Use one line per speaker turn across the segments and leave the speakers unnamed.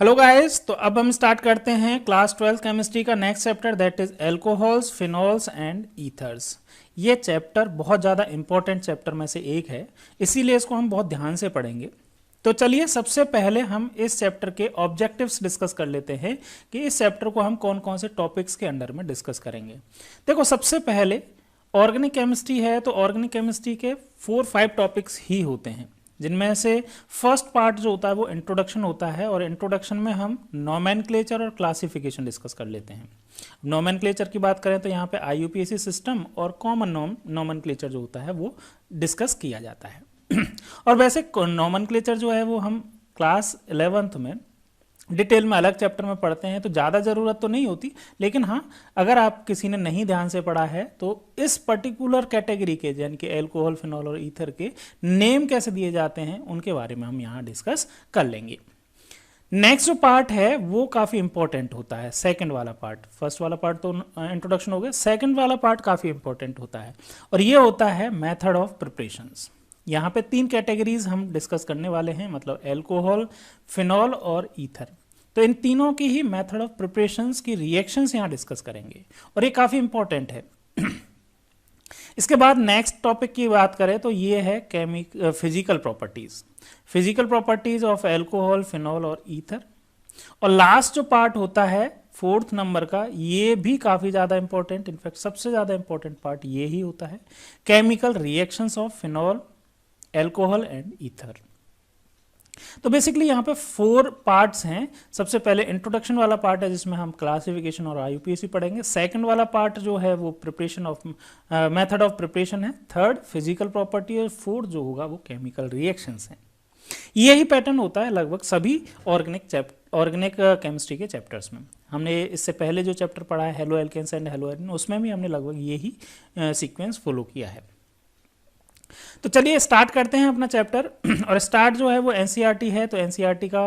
Hello guys, तो अब हम स्टार्ट करते हैं क्लास 12 केमिस्ट्री का next chapter that is alcohols, phenols and ethers. ये चैप्टर बहुत ज़्यादा इंपॉर्टेंट चैप्टर में से एक है, इसीलिए इसको हम बहुत ध्यान से पढ़ेंगे। तो चलिए सबसे पहले हम इस चैप्टर के ऑब्जेक्टिव्स डिस्कस कर लेते हैं कि इस चैप्टर को हम कौन कौन से टॉपिक्स के अंडर में डिस्कस करेंगे। देखो, सबसे पहले ऑर्गेनिक केमिस्ट्री है तो ऑर्गेनिक केमिस्ट्री के 4-5 टॉपिक्स ही होते हैं, जिनमें से फर्स्ट पार्ट जो होता है वो इंट्रोडक्शन होता है, और इंट्रोडक्शन में हम नोमेनक्लेचर और क्लासिफिकेशन डिस्कस कर लेते हैं। नोमेनक्लेचर की बात करें तो यहाँ पे आईयूपीएसी सिस्टम और कॉमन नोमेनक्लेचर जो होता है वो डिस्कस किया जाता है। और वैसे नोमेनक्लेचर जो है वो हम क्लास 11th में डिटेल में अलग चैप्टर में पढ़ते हैं, तो ज़्यादा ज़रूरत तो नहीं होती, लेकिन हाँ, अगर आप किसी ने नहीं ध्यान से पढ़ा है तो इस पर्टिकुलर कैटेगरी के यानी कि एल्कोहल, फिनॉल और ईथर के नेम कैसे दिए जाते हैं उनके बारे में हम यहाँ डिस्कस कर लेंगे। नेक्स्ट जो पार्ट है वो काफ़ी इंपॉर्टेंट होता है, सेकंड वाला पार्ट। फर्स्ट वाला पार्ट तो इंट्रोडक्शन हो गया, सेकंड वाला पार्ट काफ़ी इंपॉर्टेंट होता है, और ये होता है मेथड ऑफ प्रिपरेशंस। यहाँ पे 3 कैटेगरीज हम डिस्कस करने वाले हैं, मतलब एल्कोहल, फिनॉल और ईथर। तो इन तीनों की ही मेथड ऑफ प्रिपरेशंस की रिएक्शंस यहाँ डिस्कस करेंगे, और ये काफ़ी इंपॉर्टेंट है। इसके बाद नेक्स्ट टॉपिक की बात करें तो ये है physical properties, physical properties of alcohol, phenol और ईथर। और लास्ट जो पार्ट होता है 4th नंबर का, ये भी काफ़ी ज़्यादा इंपॉर्टेंट, इनफैक्ट सबसे ज़्यादा इंपॉर्टेंट पार्ट ये ही होता है, chemical reactions of phenol, alcohol and ether. तो बेसिकली यहाँ पे 4 पार्ट्स हैं। सबसे पहले इंट्रोडक्शन वाला पार्ट है जिसमें हम क्लासिफिकेशन और आईयूपीएसी पढ़ेंगे। सेकंड वाला पार्ट जो है वो preparation of method of preparation है। थर्ड फिजिकल प्रॉपर्टी, और फोर्थ जो होगा वो केमिकल रिएक्शंस हैं। यही पैटर्न होता है लगभग सभी ऑर्गेनिक केमिस्ट्री के चैप्टर्स में। हमने इससे पहले जो चैप्टर पढ़ा है haloalkanes and haloarenes, उसमें भी हमने लगभग यही सीक्वेंस फॉलो किया है। तो चलिए स्टार्ट करते हैं अपना चैप्टर। और स्टार्ट जो है वो एनसीईआरटी है, तो एनसीईआरटी का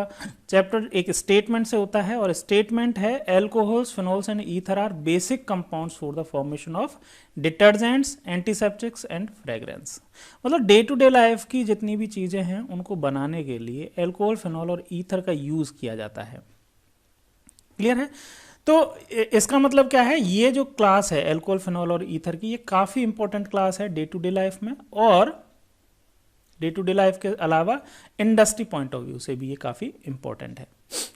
चैप्टर एक स्टेटमेंट से होता है, और स्टेटमेंट है alcohols, phenols and ether are basic compounds for the formation of detergents, antiseptics and fragrance. मतलब डे टू डे लाइफ की जितनी भी चीज़ें हैं उनको बनाने के लिए एल्कोहल, फिनॉल और ईथर का यूज़ किया जाता है। क्लियर है? तो इसका मतलब क्या है, ये जो क्लास है एल्कोहल, फिनॉल और ईथर की, ये काफ़ी इंपॉर्टेंट क्लास है डे टू डे लाइफ में, और डे टू डे लाइफ के अलावा इंडस्ट्री पॉइंट ऑफ व्यू से भी ये काफ़ी इंपॉर्टेंट है।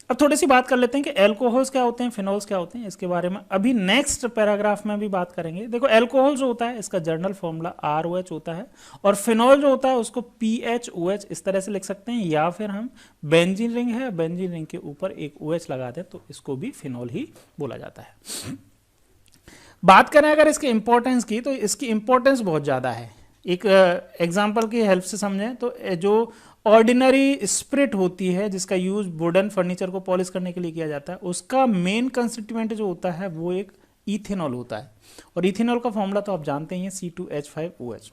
अब थोड़ी सी बात कर लेते हैं कि एल्कोहल्स क्या होते हैं, फिनॉल्स क्या होते हैं, इसके बारे में अभी नेक्स्ट पैराग्राफ में भी बात करेंगे। देखो, एल्कोहल जो होता है इसका जर्नल फॉर्मूला ROH होता है, और फिनॉल जो होता है उसको PHOH इस तरह से लिख सकते हैं, या फिर हम बेंजीन रिंग है, बेंजीन रिंग के ऊपर एक OH लगा दें तो इसको भी फिनॉल ही बोला जाता है। बात करें अगर इसके इंपॉर्टेंस की, तो इसकी इंपॉर्टेंस बहुत ज़्यादा है। एक एग्जाम्पल की हेल्प से समझें तो जो ऑर्डिनरी स्प्रिट होती है जिसका यूज वुडन फर्नीचर को पॉलिश करने के लिए किया जाता है, उसका मेन कंस्टिट्यूएंट जो होता है वो एक इथेनॉल होता है, और इथेनॉल का फॉर्मूला तो आप जानते ही हैं C2H5OH।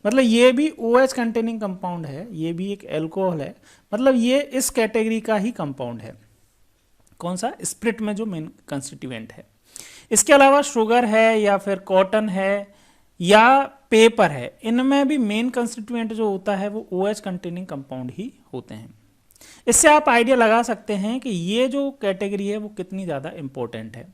मतलब ये भी OH कंटेनिंग कंपाउंड है, ये भी एक एल्कोहल है, मतलब ये इस कैटेगरी का ही कंपाउंड है। कौन सा? स्प्रिट में जो मेन कंस्टिट्यूएंट है। इसके अलावा शुगर है, या फिर कॉटन है, या पेपर है, इनमें भी मेन कंस्टिट्यूएंट जो होता है वो OH कंटेनिंग कंपाउंड ही होते हैं। इससे आप आइडिया लगा सकते हैं कि ये जो कैटेगरी है वो कितनी ज़्यादा इंपॉर्टेंट है।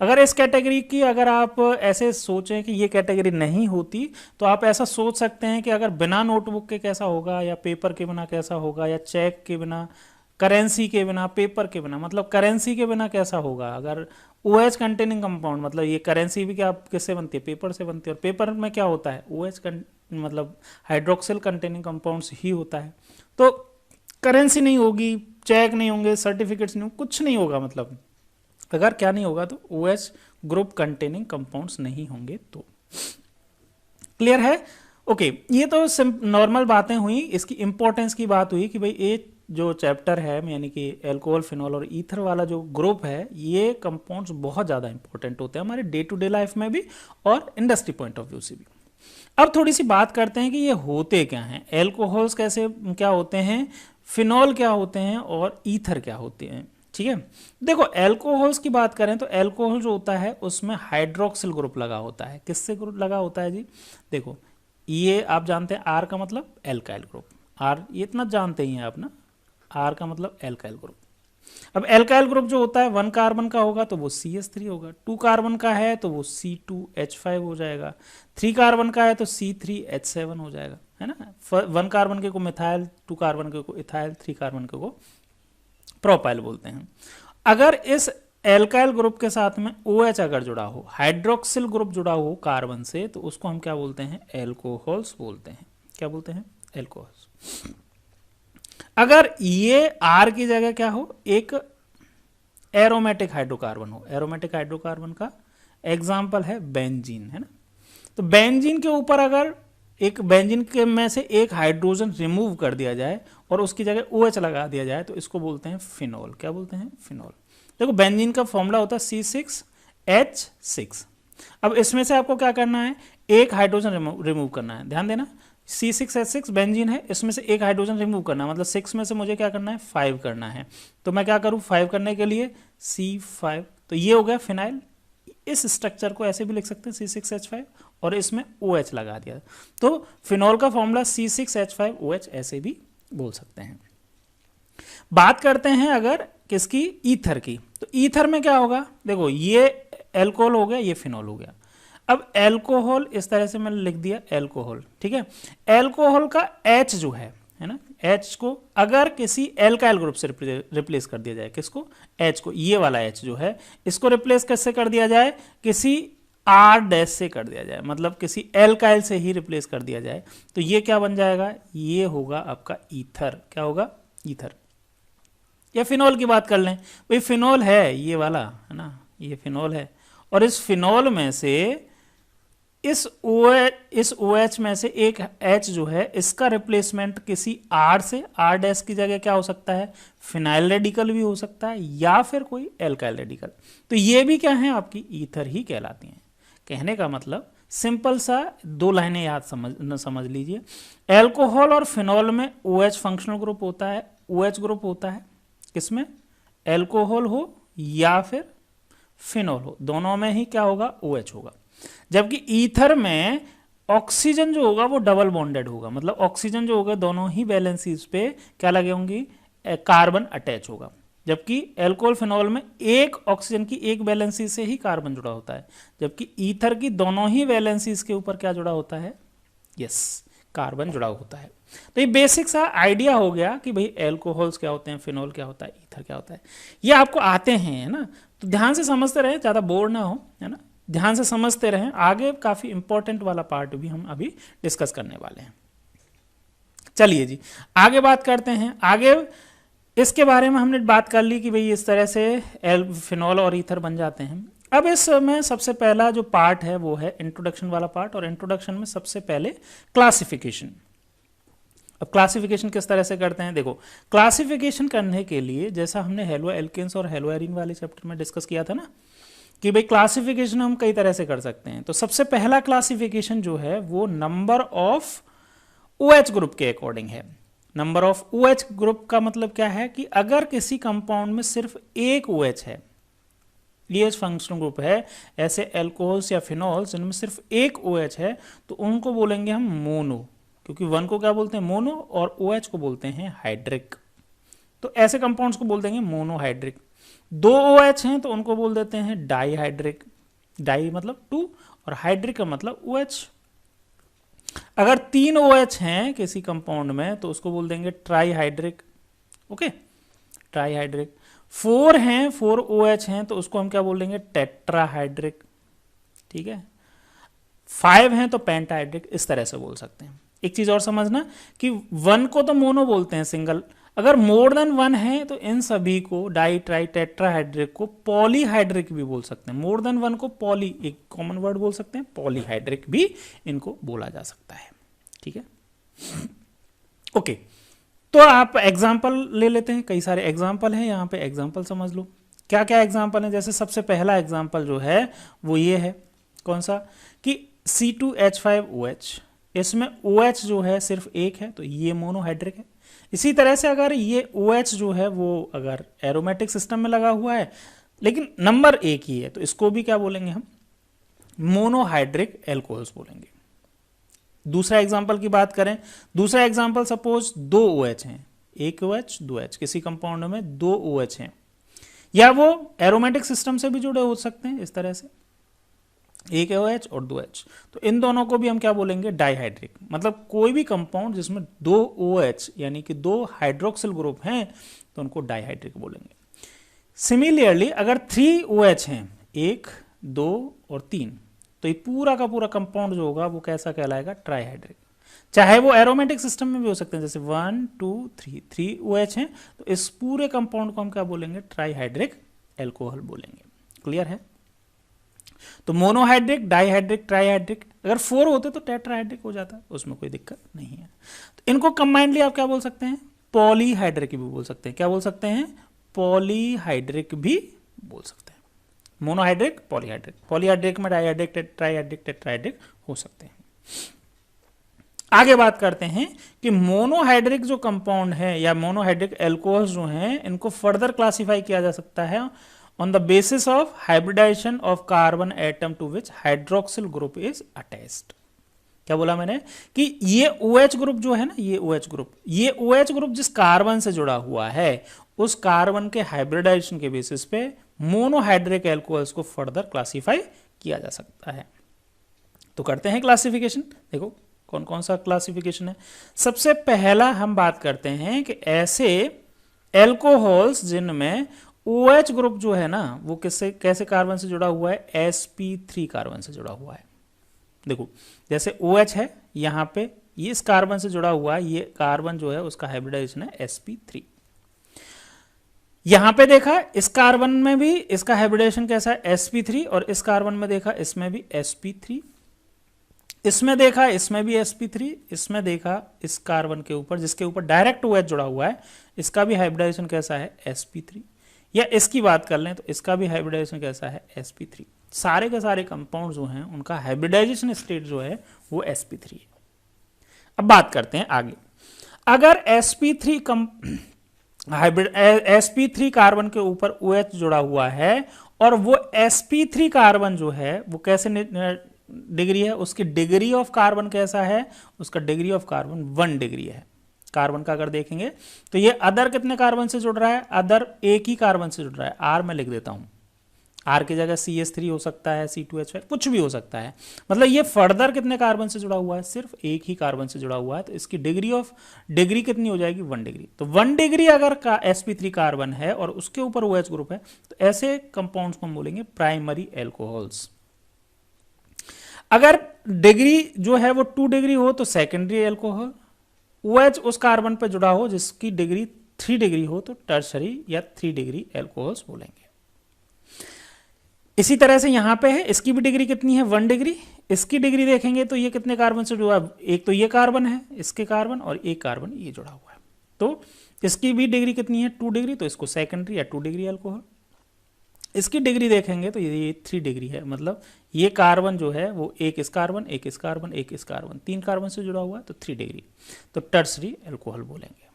अगर इस कैटेगरी की अगर आप ऐसे सोचें कि ये कैटेगरी नहीं होती, तो आप ऐसा सोच सकते हैं कि अगर बिना नोटबुक के कैसा होगा, या पेपर के बिना कैसा होगा, या चेक के बिना, करेंसी के बिना, पेपर के बिना, मतलब करेंसी के बिना कैसा होगा। अगर OH कंटेनिंग कंपाउंड, मतलब ये करेंसी भी क्या किससे बनती है? पेपर से बनती है, और पेपर में क्या होता है? OH मतलब हाइड्रोक्सिल कंटेनिंग कंपाउंड्स ही होता है। तो करेंसी नहीं होगी, चेक नहीं होंगे, सर्टिफिकेट्स नहीं होंगे, कुछ नहीं होगा। मतलब अगर क्या नहीं होगा तो OH ग्रुप कंटेनिंग कंपाउंड्स नहीं होंगे। तो क्लियर है? ओके, ये तो नॉर्मल बातें हुई, इसकी इंपॉर्टेंस की बात हुई कि भाई ये जो चैप्टर है यानी कि एल्कोहल, फिनॉल और ईथर वाला जो ग्रुप है, ये कंपाउंड्स बहुत ज़्यादा इंपॉर्टेंट होते हैं हमारे डे टू डे लाइफ में भी, और इंडस्ट्री पॉइंट ऑफ व्यू से भी। अब थोड़ी सी बात करते हैं कि ये होते क्या हैं, एल्कोहल्स कैसे क्या होते हैं, फिनॉल क्या होते हैं, और ईथर क्या होते हैं। ठीक है, देखो एल्कोहल्स की बात करें तो एल्कोहल जो होता है उसमें हाइड्रोक्सिल ग्रुप लगा होता है। किससे ग्रुप लगा होता है जी? देखो, ये आप जानते हैं R का मतलब एल्काइल ग्रुप, R ये इतना जानते ही हैं आप ना, R का मतलब एल्काइल ग्रुप। अब एल्काइल ग्रुप जो होता है 1 कार्बन का होगा तो वो CH3 होगा, 2 कार्बन का है तो वो C2H5 हो जाएगा, 3 कार्बन का है तो C3H7 हो जाएगा, है ना। 1 कार्बन के को मिथाइल, 2 कार्बन के को इथाइल, 3 कार्बन के को प्रोपाइल बोलते हैं। अगर इस एल्काइल ग्रुप के साथ में OH अगर जुड़ा हो, हाइड्रोक्सिल ग्रुप जुड़ा हो कार्बन से, तो उसको हम क्या बोलते हैं, एल्कोहल्स बोलते हैं। क्या बोलते हैं, एल्कोहल्स। अगर ये R की जगह क्या हो, एक एरोमेटिक हाइड्रोकार्बन हो, एरोमेटिक हाइड्रोकार्बन का एग्जाम्पल है बेंजीन, है ना। तो बेंजीन के ऊपर अगर एक बेंजीन के में से एक हाइड्रोजन रिमूव कर दिया जाए और उसकी जगह OH लगा दिया जाए तो इसको बोलते हैं फिनोल। क्या बोलते हैं, फिनोल। देखो बेंजीन का फॉर्मूला होता है C6H6। अब इसमें से आपको क्या करना है, एक हाइड्रोजन रिमूव करना है। ध्यान देना, C6H6 बेंजीन है, इसमें से एक हाइड्रोजन रिमूव करना है, मतलब 6 में से मुझे क्या करना है, 5 करना है। तो मैं क्या करूँ, 5 करने के लिए C5, तो ये हो गया फिनाइल। इस स्ट्रक्चर को ऐसे भी लिख सकते हैं C6H5 और इसमें OH लगा दिया, तो फिनोल का फॉर्मूला C6H5OH ऐसे भी बोल सकते हैं। बात करते हैं अगर किसकी, ईथर की। तो ईथर में क्या होगा, देखो ये एल्कोहल हो गया, ये फिनोल हो गया। अब एल्कोहल इस तरह से मैंने लिख दिया एल्कोहल, ठीक है। एल्कोहल का H जो है ना, H को अगर किसी एल्काइल ग्रुप से रिप्लेस कर दिया जाए, किसको, H को, ये वाला H जो है, इसको रिप्लेस कैसे कर दिया जाए, किसी R- से कर दिया जाए, मतलब किसी एल्काइल से ही रिप्लेस कर दिया जाए, तो ये क्या बन जाएगा, ये होगा आपका ईथर। क्या होगा, ईथर। या फिनोल की बात कर लें, भाई फिनोल है ये वाला, है ना, ये फिनोल है, और इस फिनोल में से इस OH में से एक H जो है, इसका रिप्लेसमेंट किसी R से, R- की जगह क्या हो सकता है, फिनाइल रेडिकल भी हो सकता है, या फिर कोई एल्काइल रेडिकल। तो ये भी क्या है, आपकी ईथर ही कहलाती हैं। कहने का मतलब सिंपल सा 2 लाइनें याद समझ लीजिए। एल्कोहल और फिनोल में OH फंक्शनल ग्रुप होता है, OH ग्रुप होता है किसमें, एल्कोहल हो या फिर फिनोल हो, दोनों में ही क्या होगा, OH होगा। जबकि ईथर में ऑक्सीजन जो होगा वो डबल बॉन्डेड होगा, मतलब ऑक्सीजन जो होगा दोनों ही वैलेंसीज पे क्या लगे होंगी, कार्बन अटैच होगा। जबकि एल्कोहल फिनोल में एक ऑक्सीजन की एक वैलेंसी से ही कार्बन जुड़ा होता है, जबकि ईथर की दोनों ही वैलेंसीज के ऊपर क्या जुड़ा होता है, यस, कार्बन जुड़ा होता है। तो ये बेसिक सा आइडिया हो गया कि भाई एल्कोहल्स क्या होते हैं, फिनोल क्या होता है, ईथर क्या होता है। ये आपको आते हैं, है ना, तो ध्यान से समझते रहे, ज़्यादा बोर ना हो, है ना, ध्यान से समझते रहें। आगे काफ़ी इंपॉर्टेंट वाला पार्ट भी हम अभी डिस्कस करने वाले हैं। चलिए जी, आगे बात करते हैं। आगे इसके बारे में हमने बात कर ली कि भाई इस तरह से फिनोल और ईथर बन जाते हैं। अब इसमें सबसे पहला जो पार्ट है वो है इंट्रोडक्शन वाला पार्ट, और इंट्रोडक्शन में सबसे पहले क्लासिफिकेशन। अब क्लासिफिकेशन किस तरह से करते हैं, देखो क्लासिफिकेशन करने के लिए जैसा हमने हेलो एल्केन्स और हेलो एरीन वाले चैप्टर में डिस्कस किया था ना, कि भाई क्लासिफिकेशन हम कई तरह से कर सकते हैं। तो सबसे पहला क्लासिफिकेशन जो है वो नंबर ऑफ OH ग्रुप के अकॉर्डिंग है। नंबर ऑफ OH ग्रुप का मतलब क्या है कि अगर किसी कंपाउंड में सिर्फ एक OH है, OH फंक्शनल ग्रुप है, ऐसे एल्कोहल्स या फिनोल्स जिनमें सिर्फ एक OH है, तो उनको बोलेंगे हम मोनो, क्योंकि 1 को क्या बोलते हैं, मोनो, और OH को बोलते हैं हाइड्रिक। तो ऐसे कंपाउंड्स को बोल देंगे मोनोहाइड्रिक। 2 OH हैं तो उनको बोल देते हैं डाईहाइड्रिक। डाई मतलब 2 और हाइड्रिक का मतलब OH। अगर 3 OH हैं किसी कंपाउंड में तो उसको बोल देंगे ट्राईहाइड्रिक। Okay, trihydric. 4 हैं, 4 OH हैं तो उसको हम क्या बोल देंगे, टेट्राहाइड्रिक। ठीक है, 5 हैं तो पेंटाहाइड्रिक। इस तरह से बोल सकते हैं। एक चीज और समझना कि 1 को तो मोनो बोलते हैं, सिंगल। अगर मोर देन 1 है तो इन सभी को, डाई ट्राई टेट्राहाइड्रिक को पॉलीहाइड्रिक भी बोल सकते हैं। मोर देन 1 को पॉली, एक कॉमन वर्ड बोल सकते हैं, पॉलीहाइड्रिक भी इनको बोला जा सकता है। ठीक है, ओके। तो आप एग्जाम्पल ले लेते हैं, कई सारे एग्जाम्पल हैं यहाँ पे, एग्जाम्पल समझ लो क्या क्या एग्जाम्पल है। जैसे सबसे पहला एग्जाम्पल जो है वो ये है, कौन सा, कि C2H5OH, इसमें OH जो है सिर्फ एक है तो ये मोनोहाइड्रिक है। इसी तरह से अगर ये OH जो है वो अगर एरोमेटिक सिस्टम में लगा हुआ है लेकिन नंबर एक ही है तो इसको भी क्या बोलेंगे हम, मोनोहाइड्रिक एल्कोहल्स बोलेंगे। दूसरा एग्जांपल की बात करें, दूसरा एग्जांपल सपोज 2 OH हैं, एक OH 2H, किसी कंपाउंड में 2 OH हैं, या वो एरोमेटिक सिस्टम से भी जुड़े हो सकते हैं इस तरह से, एक OH और 2 H, तो इन दोनों को भी हम क्या बोलेंगे, डाइहाइड्रिक। मतलब कोई भी कंपाउंड जिसमें 2 OH यानी कि 2 हाइड्रोक्सिल ग्रुप हैं तो उनको डाइहाइड्रिक बोलेंगे। सिमिलरली अगर 3 OH हैं, 1, 2 और 3, तो ये पूरा का पूरा कंपाउंड जो होगा वो कैसा कहलाएगा, ट्राइहाइड्रिक। चाहे वो एरोमेटिक सिस्टम में भी हो सकते हैं, जैसे 1 2 3 OH हैं, तो इस पूरे कंपाउंड को हम क्या बोलेंगे, ट्राइहाइड्रिक एल्कोहल बोलेंगे। क्लियर है? तो मोनोहाइड्रिक, डाइहाइड्रिक, ट्राइहाइड्रिक, अगर 4 होते तो टेट्राहाइड्रिक हो जाता, उसमें कोई दिक्कत नहीं है। तो इनको कंबाइंडली आप क्या बोल सकते हैं, पॉलीहाइड्रिक भी बोल सकते हैं। क्या बोल सकते हैं, पॉलीहाइड्रिक भी बोल सकते हैं। मोनोहाइड्रिक, पॉलीहाइड्रिक, पॉलीहाइड्रिक में डाइहाइड्रिक, ट्राइहाइड्रिक, टेट्राहाइड्रिक हो सकते हैं। आगे बात करते हैं कि मोनोहाइड्रिक जो कंपाउंड है या मोनोहाइड्रिक एल्कोहल्स जो हैं, इनको फर्दर क्लासिफाई किया जा सकता है on the basis of hybridisation of carbon atom to which hydroxyl group is attached. क्या बोला मैंने कि ये OH ग्रुप जो है ना, ये OH ग्रुप जिस कार्बन से जुड़ा हुआ है, उस कार्बन के हाइब्रिडाइजेशन के बेसिस पे मोनोहाइड्रिक एल्कोहल्स को फर्दर क्लासिफाई किया जा सकता है। तो करते हैं क्लासिफिकेशन। देखो कौन कौन सा क्लासिफिकेशन है। सबसे पहला हम बात करते हैं कि ऐसे एल्कोहल्स जिनमें OH ग्रुप जो है ना, वो कैसे कार्बन से जुड़ा हुआ है, sp3 कार्बन से जुड़ा हुआ है। देखो जैसे OH है यहां पे, ये इस कार्बन से जुड़ा हुआ है, ये कार्बन जो है उसका हाइब्रिडाइजेशन है sp3। यहां पे देखा इस कार्बन में भी इसका हाइब्रिडाइजेशन कैसा है, sp3, और इस कार्बन में देखा इसमें भी sp3, इसमें देखा इसमें भी sp3, इसमें देखा इस कार्बन के ऊपर जिसके ऊपर डायरेक्ट OH जुड़ा हुआ है, इसका भी हाइब्रिडाइजेशन कैसा है, sp3। या इसकी बात कर लें तो इसका भी हाइब्रिडाइजेशन कैसा है, sp3। सारे के सारे कंपाउंड जो हैं उनका हाइब्रिडाइजेशन स्टेट जो है वो sp3 है। अब बात करते हैं आगे। अगर sp3 कार्बन के ऊपर OH जुड़ा हुआ है और वो sp3 कार्बन जो है वो कैसे डिग्री है, उसकी डिग्री ऑफ कार्बन कैसा है, उसका डिग्री ऑफ कार्बन 1 डिग्री है। कार्बन का अगर देखेंगे तो ये अदर कितने कार्बन से जुड़ रहा है, अदर एक ही कार्बन से जुड़ रहा है, R में लिख देता हूं, R की जगह CH3 हो सकता है, C2H5 कुछ भी हो सकता है। मतलब ये फर्दर कितने कार्बन से जुड़ा हुआ है, सिर्फ एक ही कार्बन से जुड़ा हुआ है, तो इसकी डिग्री कितनी हो जाएगी, 1 डिग्री। तो 1 डिग्री अगर sp3 कार्बन है और उसके ऊपर OH ग्रुप है, तो ऐसे कंपाउंड्स को हम बोलेंगे प्राइमरी एल्कोहल्स। अगर डिग्री जो है वो 2 डिग्री हो तो सेकेंडरी एल्कोहल। OH उस कार्बन पर जुड़ा हो जिसकी डिग्री 3 डिग्री हो तो टर्शरी या 3 डिग्री एल्कोहल्स बोलेंगे। इसी तरह से यहां पे है, इसकी भी डिग्री कितनी है, 1 डिग्री। इसकी डिग्री देखेंगे तो ये कितने कार्बन से जुड़ा है, एक तो ये कार्बन है, इसके कार्बन, और एक कार्बन ये जुड़ा हुआ है, तो इसकी भी डिग्री कितनी है, 2 डिग्री, तो इसको सेकेंडरी या 2 डिग्री एल्कोहल। इसकी डिग्री देखेंगे तो ये 3 डिग्री है, मतलब ये कार्बन जो है वो एक इस कार्बन, एक इस कार्बन, एक इस कार्बन, 3 कार्बन से जुड़ा हुआ है, तो 3 डिग्री, तो टर्शरी एल्कोहल बोलेंगे।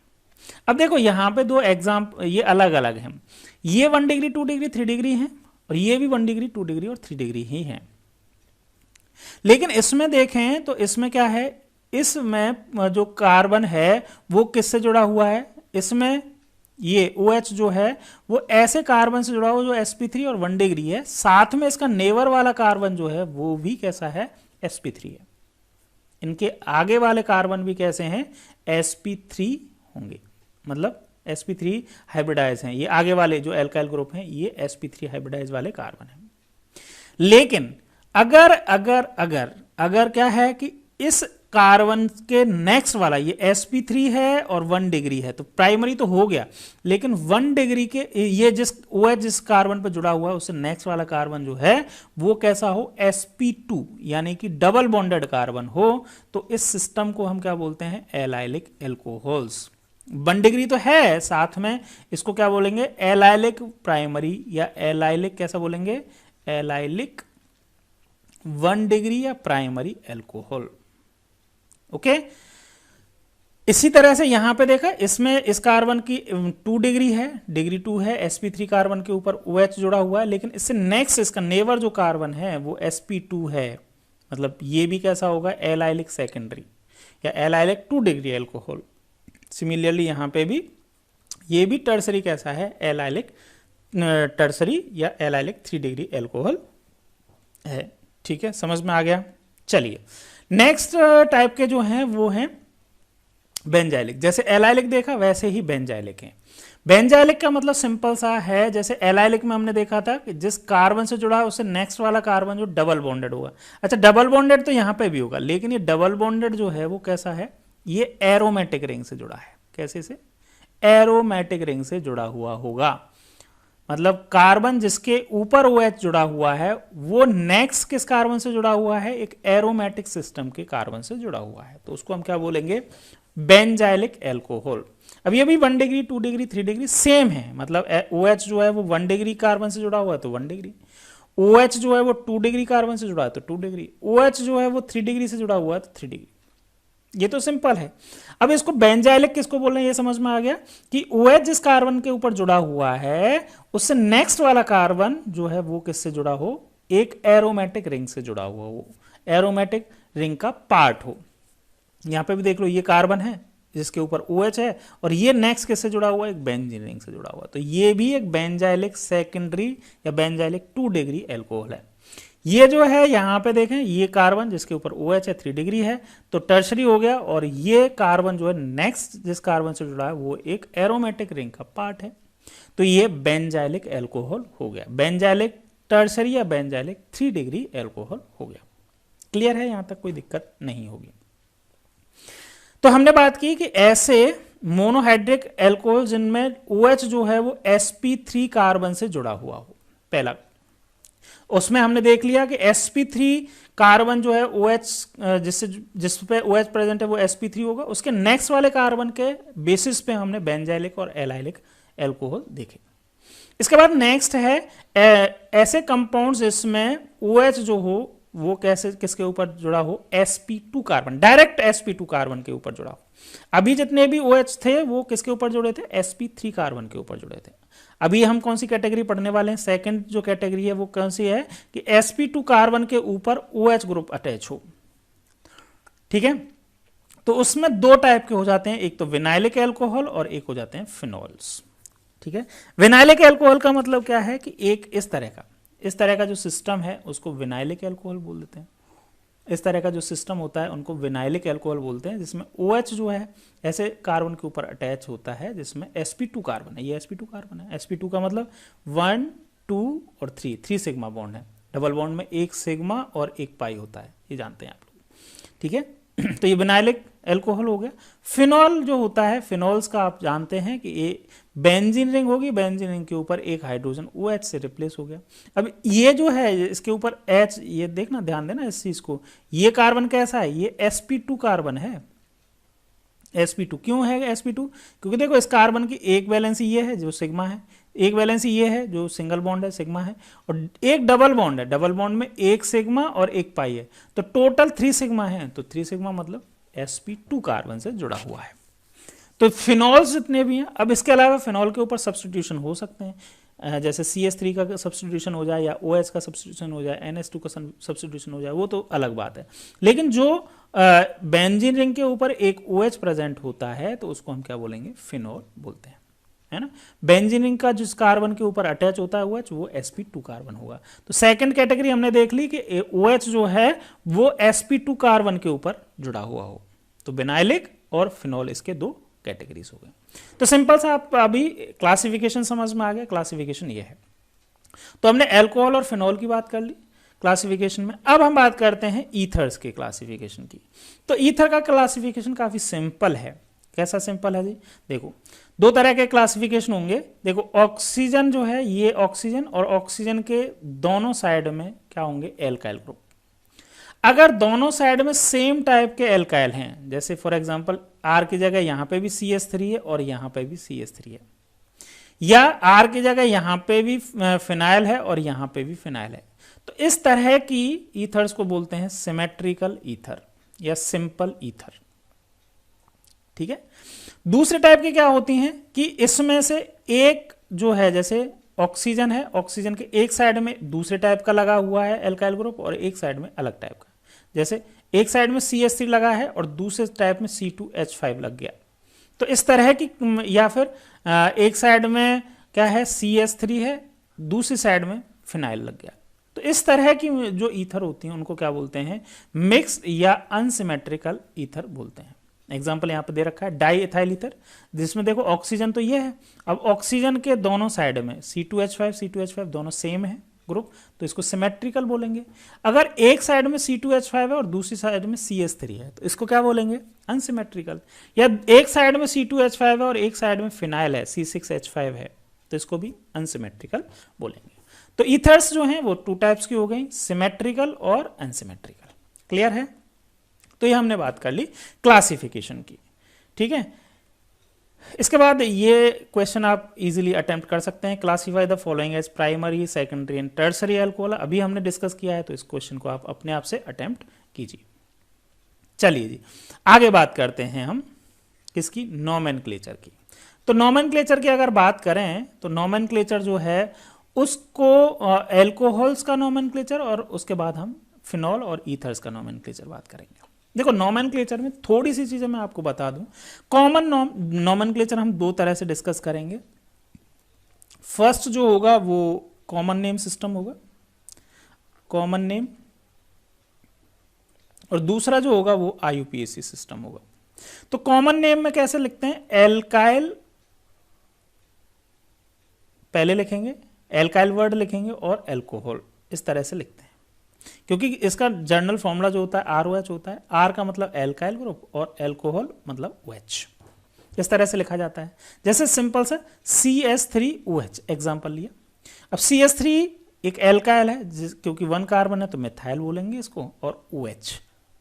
अब देखो यहाँ पे 2 एग्जाम्पल ये अलग अलग हैं, ये 1 डिग्री, 2 डिग्री, 3 डिग्री हैं, और ये भी 1 डिग्री, 2 डिग्री और 3 डिग्री ही हैं। लेकिन इसमें देखें तो इसमें क्या है, इसमें जो कार्बन है वो किससे जुड़ा हुआ है, इसमें ये OH जो है वो ऐसे कार्बन से जुड़ा हुआ जो sp3 और 1 डिग्री है, साथ में इसका नेवर वाला कार्बन जो है वो भी कैसा है, sp3 है। इनके आगे वाले कार्बन भी कैसे हैं, sp3 होंगे, मतलब sp3 हाइब्रिडाइज हैं। ये आगे वाले जो एल्काइल ग्रुप हैं ये sp3 हाइब्रिडाइज वाले कार्बन हैं। लेकिन अगर अगर अगर अगर क्या है कि इस कार्बन के नेक्स्ट वाला ये sp3 है और 1 डिग्री है, तो प्राइमरी तो हो गया, लेकिन 1 डिग्री के ये जिस OH जिस कार्बन पर जुड़ा हुआ है उससे नेक्स्ट वाला कार्बन जो है वो कैसा हो, sp2 यानी कि डबल बॉन्डेड कार्बन हो, तो इस सिस्टम को हम क्या बोलते हैं, एलाइलिक एल्कोहल्स। 1 डिग्री तो है साथ में, इसको क्या बोलेंगे, एलाइलिक प्राइमरी या एलाइलिक कैसा बोलेंगे, एलाइलिक 1 डिग्री या प्राइमरी एल्कोहल। ओके इसी तरह से यहां पे देखा, इसमें इस कार्बन की 2 डिग्री है, डिग्री 2 है, sp3 कार्बन के ऊपर OH जुड़ा हुआ है, लेकिन इससे नेक्स्ट इसका नेवर जो कार्बन है वो sp2 है, मतलब ये भी कैसा होगा, एलाइलिक सेकेंडरी या एलाइलिक 2 डिग्री एल्कोहल। सिमिलरली यहां पे भी ये भी टर्सरी कैसा है, एलाइलिक टर्सरी या एलाइलिक 3 डिग्री एल्कोहल है। ठीक है, समझ में आ गया। चलिए नेक्स्ट टाइप के जो हैं वो हैं बेंजाइलिक। जैसे एलाइलिक देखा वैसे ही बेंजाइलिक है। बेंजाइलिक का मतलब सिंपल सा है, जैसे एलाइलिक में हमने देखा था कि जिस कार्बन से जुड़ा है उससे नेक्स्ट वाला कार्बन जो डबल बॉन्डेड होगा। अच्छा, डबल बॉन्डेड तो यहाँ पे भी होगा, लेकिन ये डबल बॉन्डेड जो है वो कैसा है, ये एरोमेटिक रिंग से जुड़ा है। कैसे से? एरोमेटिक रिंग से जुड़ा हुआ होगा। मतलब कार्बन जिसके ऊपर OH जुड़ा हुआ है वो नेक्स्ट किस कार्बन से जुड़ा हुआ है, एक एरोमेटिक सिस्टम के कार्बन से जुड़ा हुआ है, तो उसको हम क्या बोलेंगे, बेंजाइलिक एल्कोहल। अब ये भी 1 डिग्री 2 डिग्री 3 डिग्री सेम है। मतलब OH जो है वो 1 डिग्री कार्बन से जुड़ा हुआ है तो 1 डिग्री, OH जो है वो 2 डिग्री कार्बन से जुड़ा है तो 2 डिग्री, OH जो है वो 3 डिग्री से जुड़ा हुआ है तो 3 डिग्री। ये तो सिंपल है। अब इसको बेंजाइलिक किसको बोल रहे हैं ये समझ में आ गया कि OH जिस कार्बन के ऊपर जुड़ा हुआ है उससे नेक्स्ट वाला कार्बन जो है वो किससे जुड़ा हो, एक एरोमेटिक रिंग से जुड़ा हुआ हो, एरोमेटिक रिंग का पार्ट हो। यहां पे भी देख लो, ये कार्बन है जिसके ऊपर OH है और ये नेक्स्ट किससे जुड़ा हुआ है, एक बेंजीन रिंग से जुड़ा हुआ, तो ये भी एक बेंजाइलिक सेकेंडरी या बेंजाइलिक 2 डिग्री एल्कोहल है। ये जो है यहाँ पे देखें, ये कार्बन जिसके ऊपर OH है 3 डिग्री है तो टर्शरी हो गया, और ये कार्बन जो है नेक्स्ट जिस कार्बन से जुड़ा है वो एक एरोमेटिक रिंग का पार्ट है, तो ये बेंजाइलिक एल्कोहल हो गया। बेंजाइलिक टर्शरी या बेंजाइलिक 3 डिग्री एल्कोहल हो गया। क्लियर है, यहां तक कोई दिक्कत नहीं होगी। तो हमने बात की कि ऐसे मोनोहाइड्रिक एल्कोहल जिनमें OH जो है वो sp3 कार्बन से जुड़ा हुआ हो, पहला उसमें हमने देख लिया कि sp3 कार्बन जो है OH जिस पे OH प्रेजेंट है वो sp3 होगा, उसके नेक्स्ट वाले कार्बन के बेसिस पे हमने बेंजाइलिक और एलाइलिक एल्कोहल देखे। इसके बाद नेक्स्ट है ऐसे कंपाउंड्स जिसमें OH जो हो वो कैसे किसके ऊपर जुड़ा हो, sp2 carbon, direct sp2 carbon के ऊपर जुड़ा हो। अभी जितने भी OH थे वो किसके ऊपर जुड़े थे, sp3 कार्बन के ऊपर जुड़े थे। अभी हम कौन सी कैटेगरी पढ़ने वाले हैं, सेकंड जो कैटेगरी है वो कौन सी है कि sp2 कार्बन के ऊपर OH ग्रुप अटैच हो। ठीक है, तो उसमें दो टाइप के हो जाते हैं, एक तो विनाइलिक एल्कोहल और एक हो जाते हैं फिनॉल्स। ठीक है, विनाइलिक एल्कोहल का मतलब क्या है कि एक इस तरह का जो सिस्टम है उसको विनाइलिक एल्कोहल बोल देते हैं। इस तरह का जो सिस्टम होता है उनको विनाइलिक एल्कोहल बोलते हैं, जिसमें OH जो है ऐसे कार्बन के ऊपर अटैच होता है जिसमें sp2 कार्बन है। ये sp2 कार्बन है, sp2 का मतलब 1 2 और 3 सिग्मा बॉन्ड है। डबल बॉन्ड में एक सिग्मा और एक पाई होता है, ये जानते हैं आप लोग। ठीक है, तो ये विनाइलिक एल्कोहल हो गया। फिनॉल जो होता है, फिनॉल्स का आप जानते हैं कि ये बेंजीन रिंग होगी, बेंजीन रिंग के ऊपर एक हाइड्रोजन OH से रिप्लेस हो गया। अब ये जो है इसके ऊपर H, ये देखना, ध्यान देना इस चीज को, ये कार्बन कैसा है, ये sp2 कार्बन है। sp2 क्यों है sp2, क्योंकि देखो इस कार्बन की एक वैलेंसी ये है जो सिग्मा है, एक वैलेंसी ये है जो सिंगल बॉन्ड है सिग्मा है, और एक डबल बॉन्ड है, डबल बॉन्ड में एक सिग्मा और एक पाई है, तो टोटल 3 सिग्मा है, तो 3 सिग्मा मतलब sp2 कार्बन से जुड़ा हुआ है। तो फिनॉल्स जितने भी हैं, अब इसके अलावा फिनॉल के ऊपर सब्स्टिट्यूशन हो सकते हैं, जैसे CH3 का सब्स्टिट्यूशन हो जाए या OH का सब्स्टिट्यूशन हो जाए, NH2 का सब्स्टिट्यूशन हो जाए, वो तो अलग बात है। लेकिन जो बेंजीन रिंग के ऊपर एक OH प्रेजेंट होता है तो उसको हम क्या बोलेंगे, फिनॉल बोलते हैं, है ना। बेंजीन रिंग का जिस कार्बन के ऊपर अटैच होता है OH वो sp2 कार्बन होगा। तो सेकंड कैटेगरी हमने देख ली कि OH जो है वो sp2 कार्बन के ऊपर जुड़ा हुआ हो, तो विनाइलिक और फिनॉल इसके दो कैटेगरीज हो गए। तो सिंपल सा आप अभी क्लासिफिकेशन समझ में आ गया, क्लासिफिकेशन ये है। तो हमने अल्कोहल और फिनॉल की बात कर ली क्लासिफिकेशन में। अब हम बात करते हैं ईथर्स के क्लासिफिकेशन की। तो ईथर का क्लासिफिकेशन काफी सिंपल है। कैसा सिंपल है जी, देखो दो तरह के क्लासिफिकेशन होंगे। देखो ऑक्सीजन जो है, ये ऑक्सीजन और ऑक्सीजन के दोनों साइड में क्या होंगे, एल्काइल ग्रुप। अगर दोनों साइड में सेम टाइप के एल्काइल हैं, जैसे फॉर एग्जांपल R की जगह यहां पे भी CH3 है और यहां पे भी CH3 है, या R की जगह यहां पे भी फिनाइल है और यहां पे भी फिनाइल है, तो इस तरह की ईथर्स को बोलते हैं सिमेट्रिकल ईथर या सिंपल ईथर। ठीक है, दूसरे टाइप की क्या होती हैं कि इसमें से एक जो है, जैसे ऑक्सीजन है, ऑक्सीजन के एक साइड में दूसरे टाइप का लगा हुआ है एल्काइल ग्रुप और एक साइड में अलग टाइप का, जैसे एक साइड में CH3 लगा है और दूसरे टाइप में C2H5 लग गया, तो इस तरह की, या फिर एक साइड में क्या है, CH3 है, दूसरी साइड में फिनाइल लग गया। तो इस तरह की जो ईथर होती हैं उनको क्या बोलते हैं, मिक्स्ड या अनसिमेट्रिकल ईथर बोलते हैं। एग्जाम्पल यहाँ पे दे रखा है डाई इथाइल ईथर, जिसमें देखो ऑक्सीजन तो ये है, अब ऑक्सीजन के दोनों साइड में C2H5 दोनों सेम है ग्रुप, तो इसको सिमेट्रिकल बोलेंगे। अगर एक साइड में C2H5 है और दूसरी साइड में CH3 है तो इसको क्या बोलेंगे, अनसिमेट्रिकल। या एक साइड में C2H5 है और एक साइड में फिनाइल है, C6H5 है, तो इसको भी अनसिमेट्रिकल बोलेंगे। तो ईथर्स जो हैं वो टू टाइप्स की हो गई, सिमेट्रिकल और अनसिमेट्रिकल। क्लियर है? तो ये हमने बात कर ली क्लासिफिकेशन की, ठीक है। इसके बाद ये क्वेश्चन आप इजीली अटेम्प्ट कर सकते हैं, classify the following as primary, secondary and tertiary alcohol. अभी हमने डिस्कस किया है, तो इस क्वेश्चन को आप अपने आप से अटेम्प्ट कीजिए। चलिए जी, आगे बात करते हैं हम किसकी, नोमेनक्लेचर की। तो नोमेनक्लेचर की अगर बात करें तो नोमेनक्लेचर जो है उसको एल्कोहल्स का नोमेनक्लेचर और उसके बाद हम फिनॉल और ईथर्स का नोमेनक्लेचर बात करेंगे। देखो नोमेनक्लेचर में थोड़ी सी चीजें मैं आपको बता दूं। कॉमन नोमेनक्लेचर हम दो तरह से डिस्कस करेंगे। फर्स्ट जो होगा वो कॉमन नेम सिस्टम होगा, कॉमन नेम, और दूसरा जो होगा वो IUPAC सिस्टम होगा। तो कॉमन नेम में कैसे लिखते हैं, एल्काइल पहले लिखेंगे, एल्काइल वर्ड लिखेंगे और एल्कोहल इस तरह से लिखते हैं, क्योंकि इसका जनरल फॉर्मूला जो होता है ROH होता है। R का मतलब एल्काइल ग्रुप और एल्कोहल मतलब OH, इस तरह से लिखा जाता है। जैसे सिंपल से CH3OH एग्जांपल लिया। अब CH3 एक एल्काइल है, क्योंकि 1 कार्बन है तो मिथाइल बोलेंगे इसको, और OH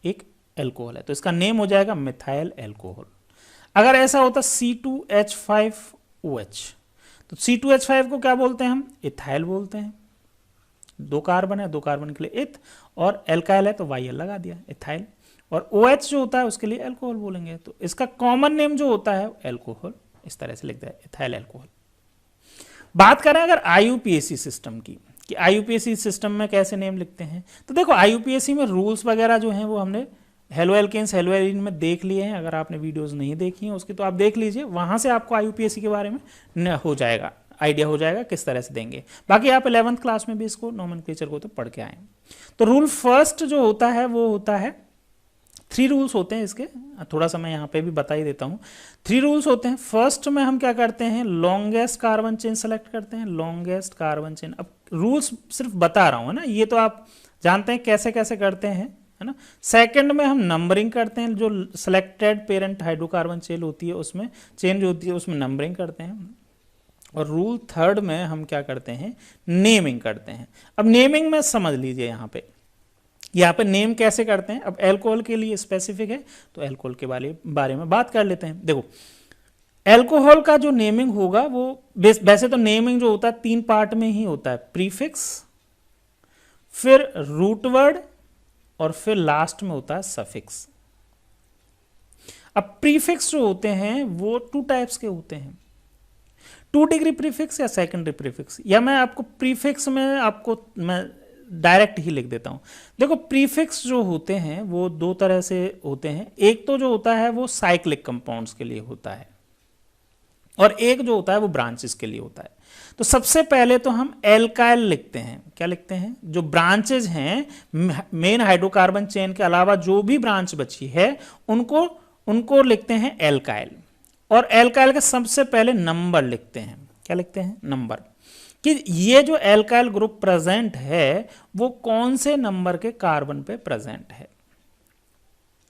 एक एल्कोहल है तो इसका नेम हो जाएगा मिथाइल एल्कोहल। अगर ऐसा होता C2H5OH, तो C2H5 को क्या बोलते हैं हम, इथाइल बोलते हैं। 2 कार्बन है, 2 कार्बन के लिए इथ, और एल्काइल है तो YL लगा दिया, इथाइल। और OH जो होता है उसके लिए एल्कोहल बोलेंगे, तो इसका कॉमन नेम जो होता है एल्कोहल, इस तरह से लिखता है, इथाइल एल्कोहल। बात करें अगर IUPAC सिस्टम की, कि IUPAC सिस्टम में कैसे नेम लिखते हैं, तो देखो IUPAC में रूल्स वगैरह जो हैं वो हमने हेलो एल्केन्स हेलो एलिन में देख लिए हैं। अगर आपने वीडियोस नहीं देखी हैं उसकी तो आप देख लीजिए, वहां से आपको IUPAC के बारे में हो जाएगा, आइडिया हो जाएगा किस तरह से देंगे। बाकी आप 11th क्लास में भी इसको नोमेनक्लेचर को तो पढ़ के आए। तो रूल फर्स्ट जो होता है वो होता है, 3 रूल्स होते हैं इसके, थोड़ा सा मैं यहाँ पे भी बता ही देता हूँ। 3 रूल्स होते हैं। फर्स्ट में हम क्या करते हैं, लॉन्गेस्ट कार्बन चेन सेलेक्ट करते हैं, लॉन्गेस्ट कार्बन चेन। अब रूल्स सिर्फ बता रहा हूँ है ना, ये तो आप जानते हैं कैसे कैसे करते हैं, है ना। सेकंड में हम नंबरिंग करते हैं, जो सिलेक्टेड पेरेंट हाइड्रोकार्बन चेन होती है उसमें, चेन जो होती है उसमें नंबरिंग करते हैं। और रूल थर्ड में हम क्या करते हैं, नेमिंग करते हैं। अब नेमिंग में समझ लीजिए, यहाँ पे नेम कैसे करते हैं। अब एल्कोहल के लिए स्पेसिफिक है तो एल्कोहल के बारे में बात कर लेते हैं। देखो एल्कोहल का जो नेमिंग होगा वो वैसे तो नेमिंग जो होता है 3 पार्ट में ही होता है, प्रीफिक्स, फिर रूट वर्ड और फिर लास्ट में होता है सफिक्स। अब प्रीफिक्स जो होते हैं वो 2 टाइप्स के होते हैं, 2 डिग्री प्रीफिक्स या सेकेंडरी प्रीफिक्स। या मैं आपको प्रीफिक्स में मैं डायरेक्ट ही लिख देता हूं। देखो प्रीफिक्स जो होते हैं वो 2 तरह से होते हैं। एक तो जो होता है वो साइक्लिक कंपाउंड्स के लिए होता है, और एक जो होता है वो ब्रांचेस के लिए होता है। तो सबसे पहले तो हम एल्काइल लिखते हैं। क्या लिखते हैं, जो ब्रांचेज हैं मेन हाइड्रोकार्बन चेन के अलावा जो भी ब्रांच बची है उनको लिखते हैं एल्काइल। और एल्काइल का सबसे पहले नंबर लिखते हैं। क्या लिखते हैं, नंबर, कि ये जो एल्काइल ग्रुप प्रेजेंट है वो कौन से नंबर के कार्बन पे प्रेजेंट है।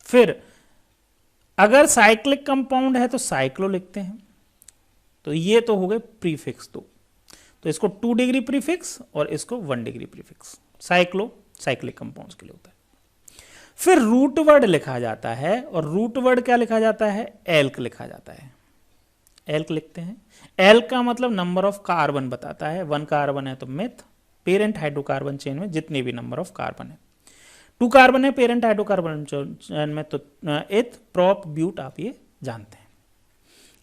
फिर अगर साइक्लिक कंपाउंड है तो साइक्लो लिखते हैं। तो ये तो हो गए प्रीफिक्स। तो इसको 2 डिग्री प्रीफिक्स और इसको 1 डिग्री प्रीफिक्स, साइक्लिक कंपाउंड्स के लिए होता है। फिर रूट वर्ड लिखा जाता है, और रूट वर्ड क्या लिखा जाता है, एल्क लिखा जाता है। एल्क लिखते हैं। एल्क का मतलब नंबर ऑफ कार्बन बताता है। 1 कार्बन है तो मिथ, पेरेंट हाइड्रोकार्बन चेन में जितने भी नंबर ऑफ कार्बन है। 2 कार्बन है पेरेंट हाइड्रोकार्बन चेन में तो इथ, प्रोप, ब्यूट, आप ये जानते हैं।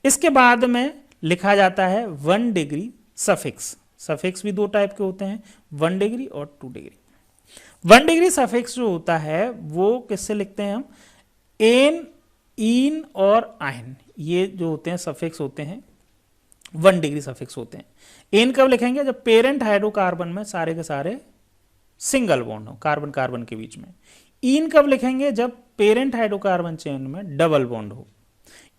इसके बाद में लिखा जाता है 1 डिग्री सफिक्स। सफिक्स भी 2 टाइप के होते हैं, 1 डिग्री और 2 डिग्री। 1 डिग्री सफिक्स जो होता है वो किससे लिखते हैं हम, एन, इन और आइन, ये जो होते हैं सफिक्स होते हैं 1 डिग्री सफिक्स होते हैं। एन कब लिखेंगे? जब पेरेंट हाइड्रोकार्बन में सारे के सारे सिंगल बॉन्ड हो कार्बन कार्बन के बीच में। इन कब लिखेंगे? जब पेरेंट हाइड्रोकार्बन चेन में डबल बॉन्ड हो।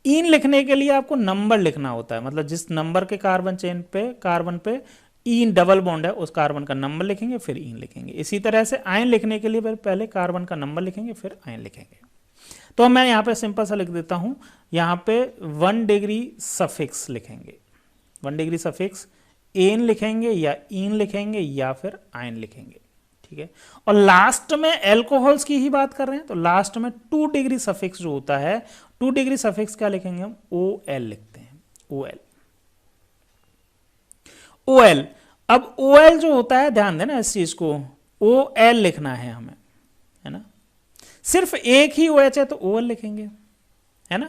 इन लिखने के लिए आपको नंबर लिखना होता है, मतलब जिस नंबर के कार्बन चेन पे कार्बन पे इन डबल बॉन्ड है उस कार्बन का नंबर लिखेंगे फिर इन लिखेंगे। इसी तरह से आयन लिखने के लिए पहले कार्बन का नंबर लिखेंगे फिर आयन लिखेंगे। तो मैं यहाँ पे सिंपल सा लिख देता हूँ, यहाँ पे 1 डिग्री सफिक्स लिखेंगे, 1 डिग्री सफिक्स एन लिखेंगे या इन लिखेंगे या फिर आयन लिखेंगे, ठीक है। और लास्ट में एल्कोहल्स की ही बात कर रहे हैं तो लास्ट में 2 डिग्री सफिक्स जो होता है, 2 डिग्री सफिक्स क्या लिखेंगे हम? OL लिखते हैं, OL। OL, अब OL जो होता है, ध्यान देना इस चीज को, OL लिखना है हमें, है ना। सिर्फ एक ही OH है तो OL लिखेंगे, है ना।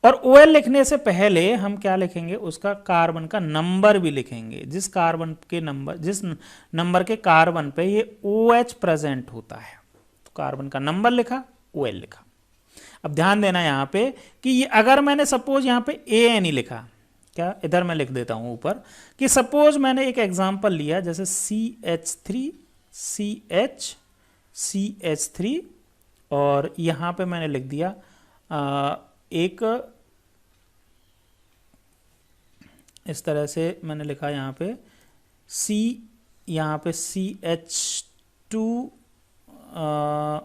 और OL लिखने से पहले हम क्या लिखेंगे? उसका कार्बन का नंबर भी लिखेंगे, जिस नंबर के कार्बन पे ये OH प्रेजेंट होता है। तो कार्बन का नंबर लिखा, OL लिखा। अब ध्यान देना यहाँ पे कि ये अगर मैंने सपोज यहाँ पे ANE लिखा, क्या इधर मैं लिख देता हूँ ऊपर कि सपोज मैंने एक एग्जांपल लिया जैसे CH3 और यहाँ पे मैंने लिख दिया एक इस तरह से मैंने लिखा यहाँ पे यहाँ पे CH2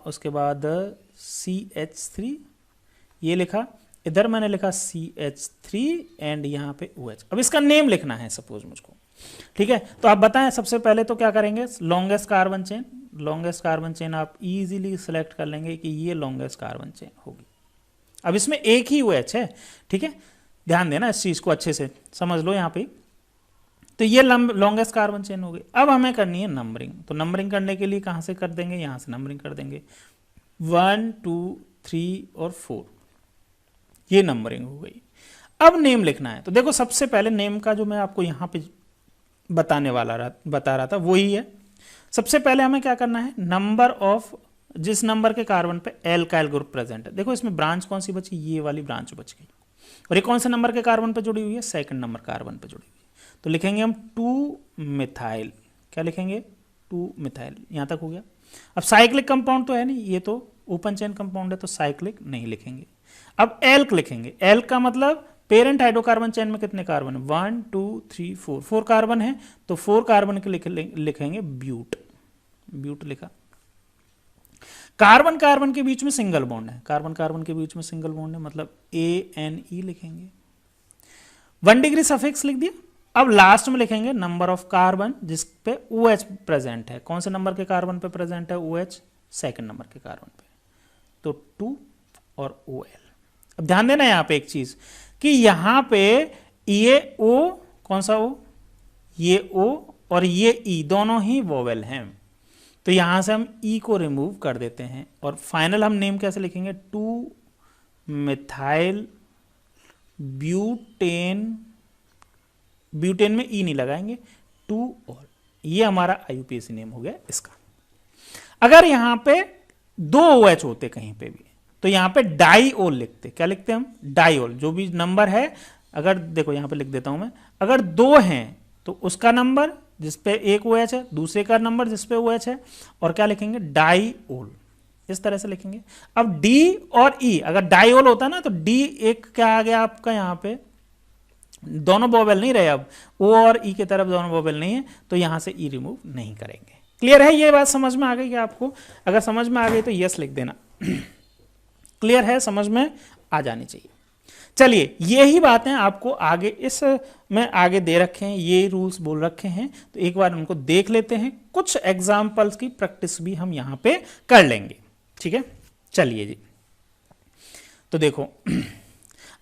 उसके बाद CH3 ये लिखा, इधर मैंने लिखा CH3 एंड यहाँ पे OH। अब इसका नेम लिखना है सपोज मुझको, ठीक है। तो आप बताएं सबसे पहले तो क्या करेंगे? लॉन्गेस्ट कार्बन चेन आप इजीली सेलेक्ट कर लेंगे कि ये लॉन्गेस्ट कार्बन चेन होगी। अब इसमें एक ही OH है, ठीक है, ध्यान देना इस चीज को अच्छे से समझ लो यहाँ पे। तो ये लॉन्गेस्ट कार्बन चेन हो गई। अब हमें करनी है नंबरिंग, तो नंबरिंग करने के लिए कहाँ से कर देंगे? यहाँ से नंबरिंग कर देंगे 1 2 3 और 4, ये नंबरिंग हो गई। अब नेम लिखना है, तो देखो सबसे पहले नेम का जो मैं आपको यहाँ पे बता रहा था वही है। सबसे पहले हमें क्या करना है? नंबर ऑफ, जिस नंबर के कार्बन पे एल्काइल ग्रुप प्रेजेंट है। देखो इसमें ब्रांच कौन सी बची? ये वाली ब्रांच बच गई। और ये कौन से नंबर के कार्बन पे जुड़ी हुई है? सेकंड नंबर कार्बन पे जुड़ी हुई है। तो लिखेंगे हम 2 मिथाइल, क्या लिखेंगे? 2 मिथाइल। यहां तक हो गया। अब साइक्लिक कंपाउंड तो है नहीं, ये तो ओपन चेन कंपाउंड है तो साइक्लिक नहीं लिखेंगे। अब एल्क लिखेंगे। एल्क का मतलब पेरेंट हाइड्रोकार्बन चेन में कितने कार्बन है? 1 2 3 4 कार्बन है, तो 4 कार्बन के लिखेंगे ब्यूट, ब्यूट लिखा। कार्बन कार्बन के बीच में सिंगल बॉन्ड है, कार्बन कार्बन के बीच में सिंगल बॉन्ड है मतलब ANE लिखेंगे। 1 डिग्री सफिक्स लिख दिया। अब लास्ट में लिखेंगे नंबर ऑफ कार्बन जिस पे OH प्रेजेंट है। कौन से नंबर के कार्बन पे प्रेजेंट है OH? सेकंड नंबर के कार्बन पे, तो 2 और OL। अब ध्यान देना यहाँ पे एक चीज कि यहाँ पे ये O, कौन सा O? ये O और ये E दोनों ही वोवेल हैं, तो यहां से हम E को रिमूव कर देते हैं। और फाइनल हम नेम कैसे लिखेंगे? 2 मिथाइल ब्यूटेन, ब्यूटेन में E नहीं लगाएंगे, 2 और, ये हमारा IUPAC नेम हो गया इसका। अगर यहां पे 2 OH होते कहीं पे भी तो यहां पे डाईओल लिखते। क्या लिखते हम? डाईओल। जो भी नंबर है, अगर देखो यहां पे लिख देता हूं मैं, अगर 2 हैं तो उसका नंबर जिसपे एक OH है, दूसरे का नंबर जिसपे OH है, और क्या लिखेंगे? डाईओल, इस तरह से लिखेंगे। अब D और E, अगर डाईओल होता ना तो D एक क्या आ गया आपका यहाँ पे? दोनों वोवेल नहीं रहे, अब O और E की तरफ दोनों वोवेल नहीं है, तो यहां से E रिमूव नहीं करेंगे। क्लियर है? ये बात समझ में आ गई क्या आपको? अगर समझ में आ गई तो यस लिख देना। क्लियर है? समझ में आ जानी चाहिए। चलिए, यही बातें आपको आगे इस में आगे दे रखे हैं, ये रूल्स बोल रखे हैं, तो एक बार उनको देख लेते हैं। कुछ एग्जाम्पल्स की प्रैक्टिस भी हम यहां पे कर लेंगे, ठीक है। चलिए जी, तो देखो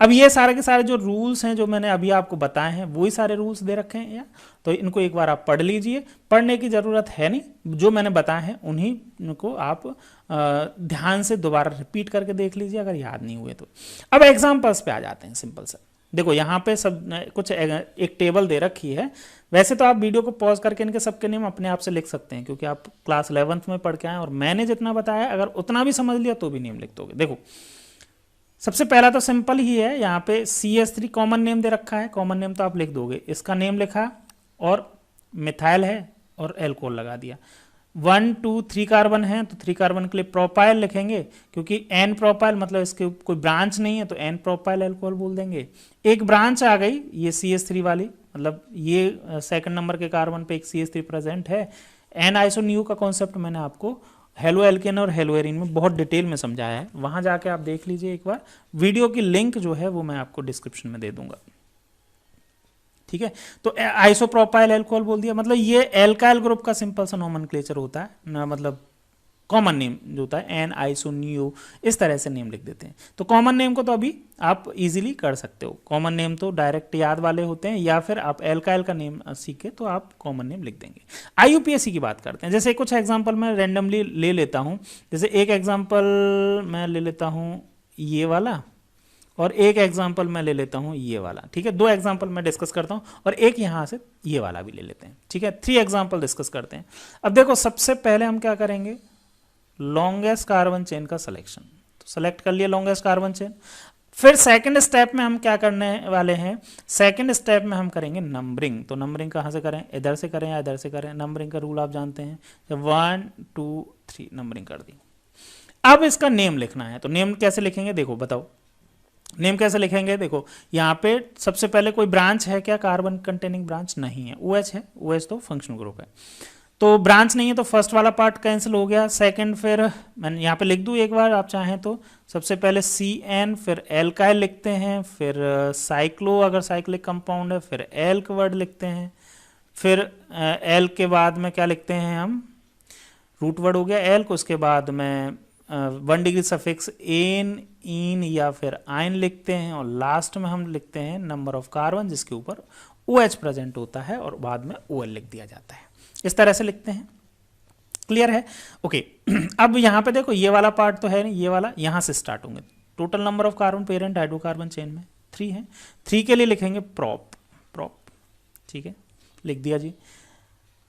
अब ये सारे के सारे जो रूल्स हैं जो मैंने अभी आपको बताए हैं वही सारे रूल्स दे रखे हैं, या तो इनको एक बार आप पढ़ लीजिए। पढ़ने की ज़रूरत है नहीं, जो मैंने बताए हैं उन्हीं को आप ध्यान से दोबारा रिपीट करके देख लीजिए अगर याद नहीं हुए तो। अब एग्जाम्पल्स पे आ जाते हैं सिंपल से। देखो यहाँ पे सब कुछ एक टेबल दे रखी है। वैसे तो आप वीडियो को पॉज करके इनके सबके नेम अपने आप से लिख सकते हैं, क्योंकि आप क्लास 11th में पढ़ के आए और मैंने जितना बताया अगर उतना भी समझ लिया तो भी नेम लिख दोगे। देखो सबसे पहला तो सिंपल ही है, यहाँ पे CH3 कॉमन नेम दे रखा है, कॉमन नेम तो आप लिख दोगे, इसका नेम लिखा और मिथाइल है और एल्कोहल लगा दिया। 1 2 3 कार्बन है तो 3 कार्बन के लिए प्रोपाइल लिखेंगे, क्योंकि N प्रोपाइल मतलब इसके कोई ब्रांच नहीं है तो N प्रोपाइल एल्कोहल बोल देंगे। एक ब्रांच आ गई ये CH3 वाली, मतलब ये सेकंड नंबर के कार्बन पे एक CH3 प्रेजेंट है। एन आइसोन्यू का कॉन्सेप्ट मैंने आपको हेलो एल्केन और हेलो एरीन में बहुत डिटेल में समझाया है, वहां जाके आप देख लीजिए एक बार, वीडियो की लिंक जो है वो मैं आपको डिस्क्रिप्शन में दे दूंगा। ठीक है, तो आइसोप्रोपाइल एल्कोहल बोल दिया, मतलब ये एल्काइल ग्रुप का सिंपल सा नोमेनक्लेचर होता है ना, मतलब कॉमन नेम जो होता है एन आइसोन्यू, इस तरह से नेम लिख देते हैं। तो कॉमन नेम को तो अभी आप इजीली कर सकते हो, कॉमन नेम तो डायरेक्ट याद वाले होते हैं, या फिर आप एल्काइल का नेम सीखे तो आप कॉमन नेम लिख देंगे। IUPAC की बात करते हैं, जैसे कुछ एग्जांपल मैं रैंडमली ले लेता हूं, जैसे एक एग्जांपल मैं ले लेता हूं ये वाला, और एक एग्जांपल मैं ले लेता हूं ये वाला। ठीक है, 2 एग्जांपल मैं डिस्कस करता हूं और एक यहां से ये वाला भी ले लेते हैं। ठीक है, 3 एग्जांपल डिस्कस करते हैं। अब देखो सबसे पहले हम क्या करेंगे, लॉन्गेस्ट कार्बन चेन का सिलेक्शन, तो सेलेक्ट कर लिया लॉन्गेस्ट कार्बन चेन। फिर सेकंड स्टेप में हम क्या करने वाले हैं, सेकंड स्टेप में हम करेंगे नंबरिंग। तो नंबरिंग कहाँ से करें, इधर से करें या इधर से करें, नंबरिंग का रूल आप जानते हैं, 1 2 3 नंबरिंग कर दी। अब इसका नेम लिखना है, तो नेम कैसे लिखेंगे, देखो बताओ नेम कैसे लिखेंगे। देखो यहाँ पे सबसे पहले कोई ब्रांच है क्या, कार्बन कंटेनिंग ब्रांच नहीं है, OH है, OH तो फंक्शनल ग्रुप है, तो ब्रांच नहीं है तो फर्स्ट वाला पार्ट कैंसिल हो गया। सेकंड फिर मैंने यहाँ पे लिख दूँ एक बार आप चाहें तो, सबसे पहले CN, फिर एल्काइल लिखते हैं, फिर साइक्लो अगर साइक्लिक कंपाउंड है, फिर एल्क वर्ड लिखते हैं, फिर एल के बाद में क्या लिखते हैं हम, रूट वर्ड हो गया एल्क, उसके बाद में 1 डिग्री सफिक्स एन इन या फिर आइन लिखते हैं, और लास्ट में हम लिखते हैं नंबर ऑफ कार्बन जिसके ऊपर OH प्रेजेंट होता है और बाद में OL लिख दिया जाता है, इस तरह से लिखते हैं। क्लियर है, ओके। अब यहाँ पे देखो ये वाला पार्ट तो है नहीं, ये वाला यहाँ से स्टार्ट होंगे। Total number of carbon parent hydrocarbon chain में 3 है, 3 के लिए लिखेंगे प्रोप, प्रोप। ठीक है, लिख दिया जी।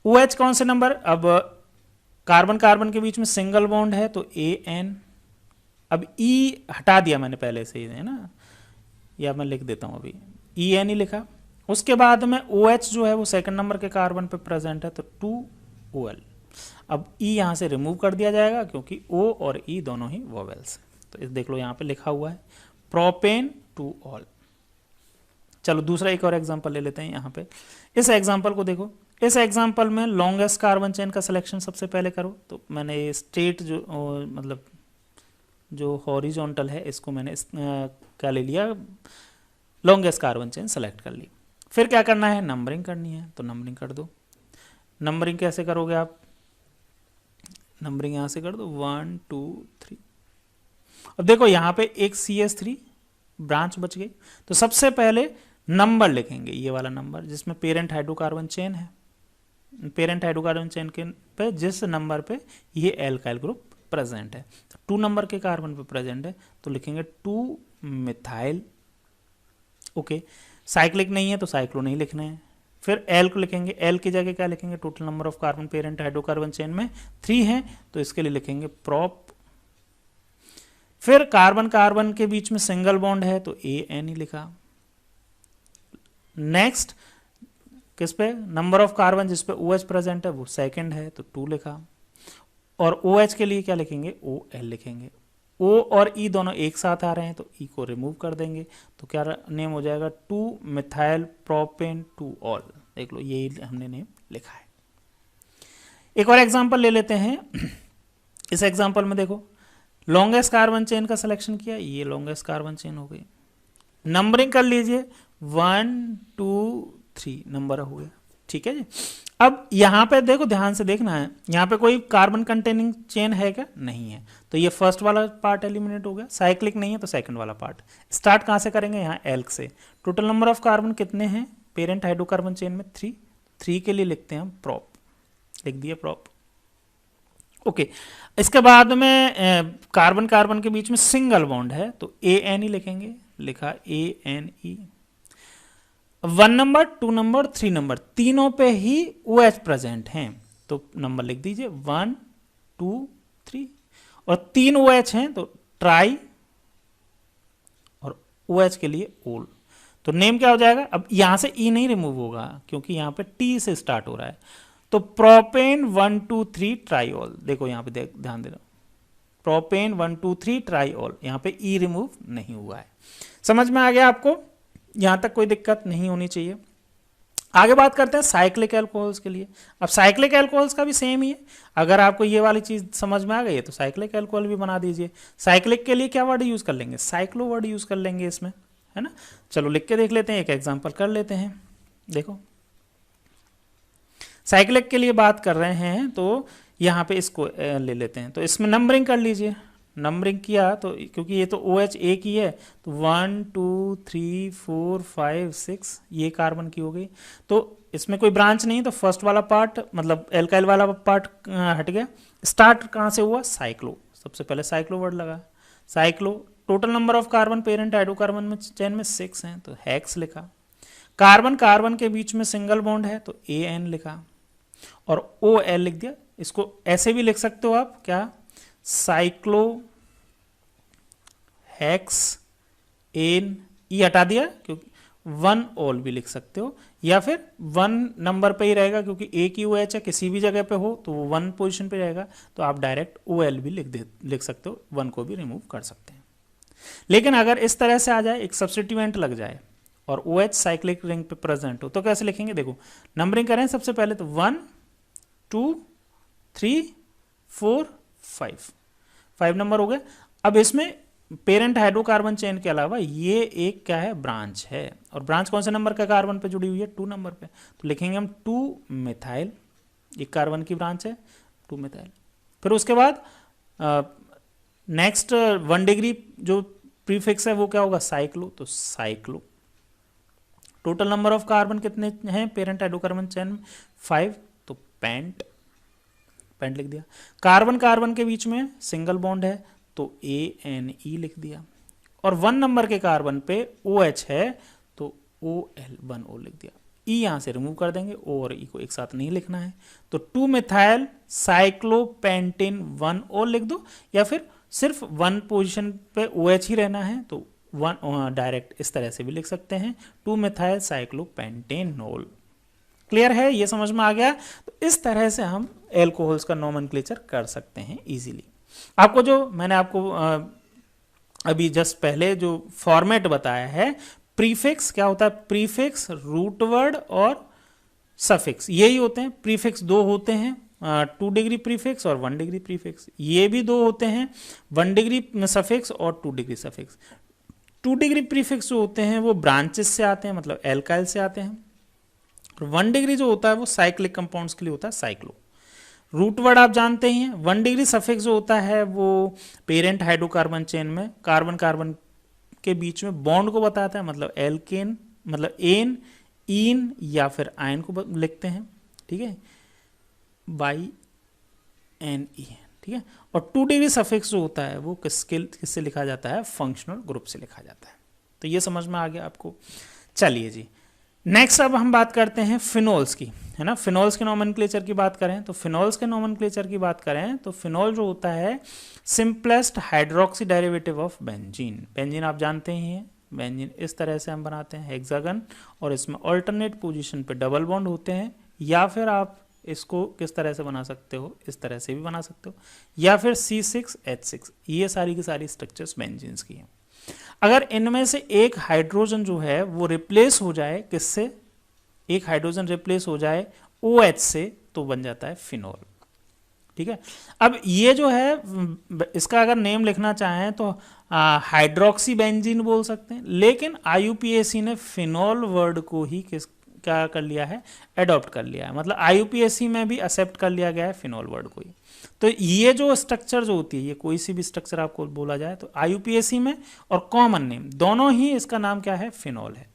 OH कौन से नंबर, अब कार्बन कार्बन के बीच में सिंगल बॉन्ड है तो AN, अब E हटा दिया मैंने पहले से ही है ना, या मैं लिख देता हूँ अभी EN ही लिखा। उसके बाद में OH जो है वो सेकंड नंबर के कार्बन पे प्रेजेंट है तो 2OL। अब E यहाँ से रिमूव कर दिया जाएगा क्योंकि O और E दोनों ही वोवेल्स हैं, तो इस देख लो यहाँ पे लिखा हुआ है प्रोपेन 2OL। चलो दूसरा एक और एग्जांपल ले लेते हैं यहाँ पे। इस एग्जांपल को देखो, इस एग्जांपल में लॉन्गेस्ट कार्बन चेन का सिलेक्शन सबसे पहले करो, तो मैंने ये स्ट्रेट जो मतलब जो हॉरिजॉन्टल है इसको मैंने क्या ले लिया, लॉन्गेस्ट कार्बन चेन सेलेक्ट कर ली। फिर क्या करना है, नंबरिंग करनी है, तो नंबरिंग कर दो। नंबरिंग कैसे करोगे आप, नंबरिंग यहाँ से कर दो 1 2 3। अब देखो यहाँ पे एक CH3 ब्रांच बच गई, तो सबसे पहले नंबर लिखेंगे, ये वाला नंबर जिसमें पेरेंट हाइड्रोकार्बन चेन है, पेरेंट हाइड्रोकार्बन चेन के पे जिस नंबर पे ये एल्काइल ग्रुप प्रेजेंट है, तो 2 नंबर के कार्बन पे प्रेजेंट है तो लिखेंगे 2 मिथाइल। ओके, साइक्लिक नहीं है तो साइक्लो नहीं लिखना है। फिर एल को लिखेंगे, एल की जगह क्या लिखेंगे, total number of carbon parent hydrocarbon chain में 3 है तो इसके लिए लिखेंगे प्रोप। फिर कार्बन कार्बन के बीच में सिंगल बॉन्ड है तो AN ही लिखा। नेक्स्ट किस पे, नंबर ऑफ कार्बन जिस पे OH प्रेजेंट है वो सेकंड है तो 2 लिखा, और OH के लिए क्या लिखेंगे, OL लिखेंगे। O और E दोनों एक साथ आ रहे हैं तो E को रिमूव कर देंगे, तो क्या नेम हो जाएगा 2 मिथाइल प्रोपेन 2OL। देख लो यही हमने नेम लिखा है। एक और एग्जांपल ले लेते हैं। इस एग्जांपल में देखो लॉन्गेस्ट कार्बन चेन का सिलेक्शन किया, ये लॉन्गेस्ट कार्बन चेन हो गई। नंबरिंग कर लीजिए 1 2 3 नंबर हो गया। ठीक है जी। अब यहाँ पे देखो ध्यान से देखना है, यहाँ पे कोई कार्बन कंटेनिंग चेन है क्या, नहीं है, तो ये फर्स्ट वाला पार्ट एलिमिनेट हो गया। साइक्लिक नहीं है तो सेकंड वाला पार्ट। स्टार्ट कहाँ से करेंगे, यहाँ एल्क से। टोटल नंबर ऑफ कार्बन कितने हैं पेरेंट हाइड्रोकार्बन चेन में, 3 के लिए लिखते हैं हम प्रोप, लिख दिया प्रोप। ओके, इसके बाद में कार्बन कार्बन के बीच में सिंगल बॉन्ड है तो AN ही लिखेंगे, लिखा ANE। 1 नंबर 2 नंबर 3 नंबर तीनों पे ही OH प्रेजेंट हैं तो नंबर लिख दीजिए 1 2 3, और 3 OH हैं तो ट्राई OH के लिए ओल, तो नेम क्या हो जाएगा। अब यहां से ई नहीं रिमूव होगा क्योंकि यहां पे टी से स्टार्ट हो रहा है, तो प्रोपेन 1,2,3 ट्राइओल, देखो यहां पे ध्यान देना, प्रोपेन 1,2,3 ट्राइओल, यहां पे ई रिमूव नहीं हुआ है। समझ में आ गया आपको, यहां तक कोई दिक्कत नहीं होनी चाहिए। आगे बात करते हैं साइक्लिक एल्कोहल्स के लिए। अब साइक्लिक एल्कोहल्स का भी सेम ही है, अगर आपको ये वाली चीज समझ में आ गई है तो साइक्लिक एल्कोहल भी बना दीजिए। साइक्लिक के लिए क्या वर्ड यूज कर लेंगे, साइक्लो वर्ड यूज कर लेंगे इसमें, है ना। चलो लिख के देख लेते हैं, एक एग्जांपल कर लेते हैं। देखो साइक्लिक के लिए बात कर रहे हैं तो यहाँ पे इसको ले लेते हैं, तो इसमें नंबरिंग कर लीजिए। नंबरिंग किया तो क्योंकि ये तो OH एक ही है, तो 1 2 3 4 5 6 ये कार्बन की हो गई, तो इसमें कोई ब्रांच नहीं, तो फर्स्ट वाला पार्ट मतलब एल्काइल वाला पार्ट हट गया। स्टार्ट कहाँ से हुआ, साइक्लो, सबसे पहले साइक्लो वर्ड लगा, cyclo. Total number of carbon parent hydrocarbon में चेन में 6 हैं, तो हेक्स लिखा। कार्बन कार्बन के बीच में सिंगल बॉन्ड है तो AN लिखा, और OL लिख दिया। इसको ऐसे भी लिख सकते हो आप, क्या, साइक्लो हेक्स एन, ई हटा दिया क्योंकि 1 ओल भी लिख सकते हो, या फिर 1 नंबर पे ही रहेगा क्योंकि एक ही OH है, किसी भी जगह पे हो तो वो 1 पोजीशन पे रहेगा, तो आप डायरेक्ट OL भी लिख सकते हो, 1 को भी रिमूव कर सकते हैं। लेकिन अगर इस तरह से आ जाए, एक सब्स्टिट्यूएंट लग जाए और OH साइक्लिक रिंग पे प्रेजेंट हो, तो कैसे लिखेंगे, देखो नंबरिंग करें सबसे पहले, तो 1 2 3 4 5 नंबर हो गए। अब इसमें पेरेंट हाइड्रोकार्बन चेन के अलावा ये एक क्या है, ब्रांच है, और ब्रांच कौन से नंबर का कार्बन पे जुड़ी हुई है, 2 नंबर पे, तो लिखेंगे हम 2 मिथाइल, एक कार्बन की ब्रांच है 2 मिथाइल। फिर उसके बाद नेक्स्ट 1 डिग्री जो प्रीफिक्स है वो क्या होगा, साइक्लो, तो cyclo. Total number of carbon कितने हैं पेरेंट हाइड्रोकार्बन चेन में, 5, तो पेंट, पेंट लिख दिया। कार्बन कार्बन के बीच में सिंगल बॉन्ड है तो ANE लिख दिया, और 1 नंबर के कार्बन पे OH है तो OL 1O लिख दिया। E यहां से रिमूव कर देंगे, O और E को एक साथ नहीं लिखना है, तो 2 मिथाइल साइक्लोपेंटेन 1O लिख दो, या फिर सिर्फ 1 पोजीशन पे OH ही रहना है तो 1 डायरेक्ट इस तरह से भी लिख सकते हैं, 2 मिथाइल साइक्लोपेंटेनोल। क्लियर है, ये समझ में आ गया। तो इस तरह से हम एल्कोहल्स का नोमेनक्लेचर कर सकते हैं इजीली। आपको जो मैंने आपको अभी जस्ट पहले जो फॉर्मेट बताया है, प्रीफिक्स क्या होता है, प्रीफिक्स, रूट वर्ड और सफिक्स, यही होते हैं। प्रीफिक्स 2 होते हैं, 2 डिग्री प्रीफिक्स और 1 डिग्री प्रीफिक्स, ये भी 2 होते हैं, 1 डिग्री सफिक्स और 2 डिग्री सफिक्स। 2 डिग्री प्रीफिक्स जो होते हैं वो ब्रांचेस से आते हैं, मतलब एल्काइल से आते हैं, और 1 डिग्री जो होता है वो साइक्लिक कंपाउंड्स के लिए होता है, साइक्लो। रूट वर्ड आप जानते ही हैं। 1 डिग्री सफिक्स जो होता है वो पेरेंट हाइड्रोकार्बन चेन में कार्बन कार्बन के बीच में बॉन्ड को बताता है, मतलब एल्केन, मतलब एन, ईन या फिर आयन को लिखते हैं, ठीक है, बाई एन ई, ठीक है। और 2 डिग्री सफिक्स जो होता है वो किससे लिखा जाता है, फंक्शनल ग्रुप से लिखा जाता है। तो ये समझ में आ गया आपको। चलिए जी, नेक्स्ट अब हम बात करते हैं फिनोल्स की, है ना। फिनोल्स के नोमेनक्लेचर की बात करें तो फिनोल्स के नोमेनक्लेचर की बात करें तो फिनोल जो होता है simplest hydroxy derivative of benzene. Benzene आप जानते ही हैं, बेंजीन इस तरह से हम बनाते हैं हेक्सागन, और इसमें अल्टरनेट पोजीशन पे डबल बॉन्ड होते हैं, या फिर आप इसको किस तरह से बना सकते हो, इस तरह से भी बना सकते हो, या फिर C6H6, ये सारी की सारी स्ट्रक्चर्स बेंजीन्स की हैं। अगर इनमें से एक हाइड्रोजन जो है वो रिप्लेस हो जाए, किससे, एक हाइड्रोजन रिप्लेस हो जाए OH से, तो बन जाता है फिनोल, ठीक है। अब ये जो है इसका अगर नेम लिखना चाहें तो हाइड्रोक्सी बेंजीन बोल सकते हैं, लेकिन IUPAC ने फिनोल वर्ड को ही क्या कर लिया है, एडॉप्ट कर लिया है, मतलब IUPAC में भी एक्सेप्ट कर लिया गया है फिनोल वर्ड को ही। तो ये जो स्ट्रक्चर जो होती है, ये कोई सी भी स्ट्रक्चर आपको बोला जाए तो IUPAC में और कॉमन नेम दोनों ही इसका नाम क्या है, फिनोल है।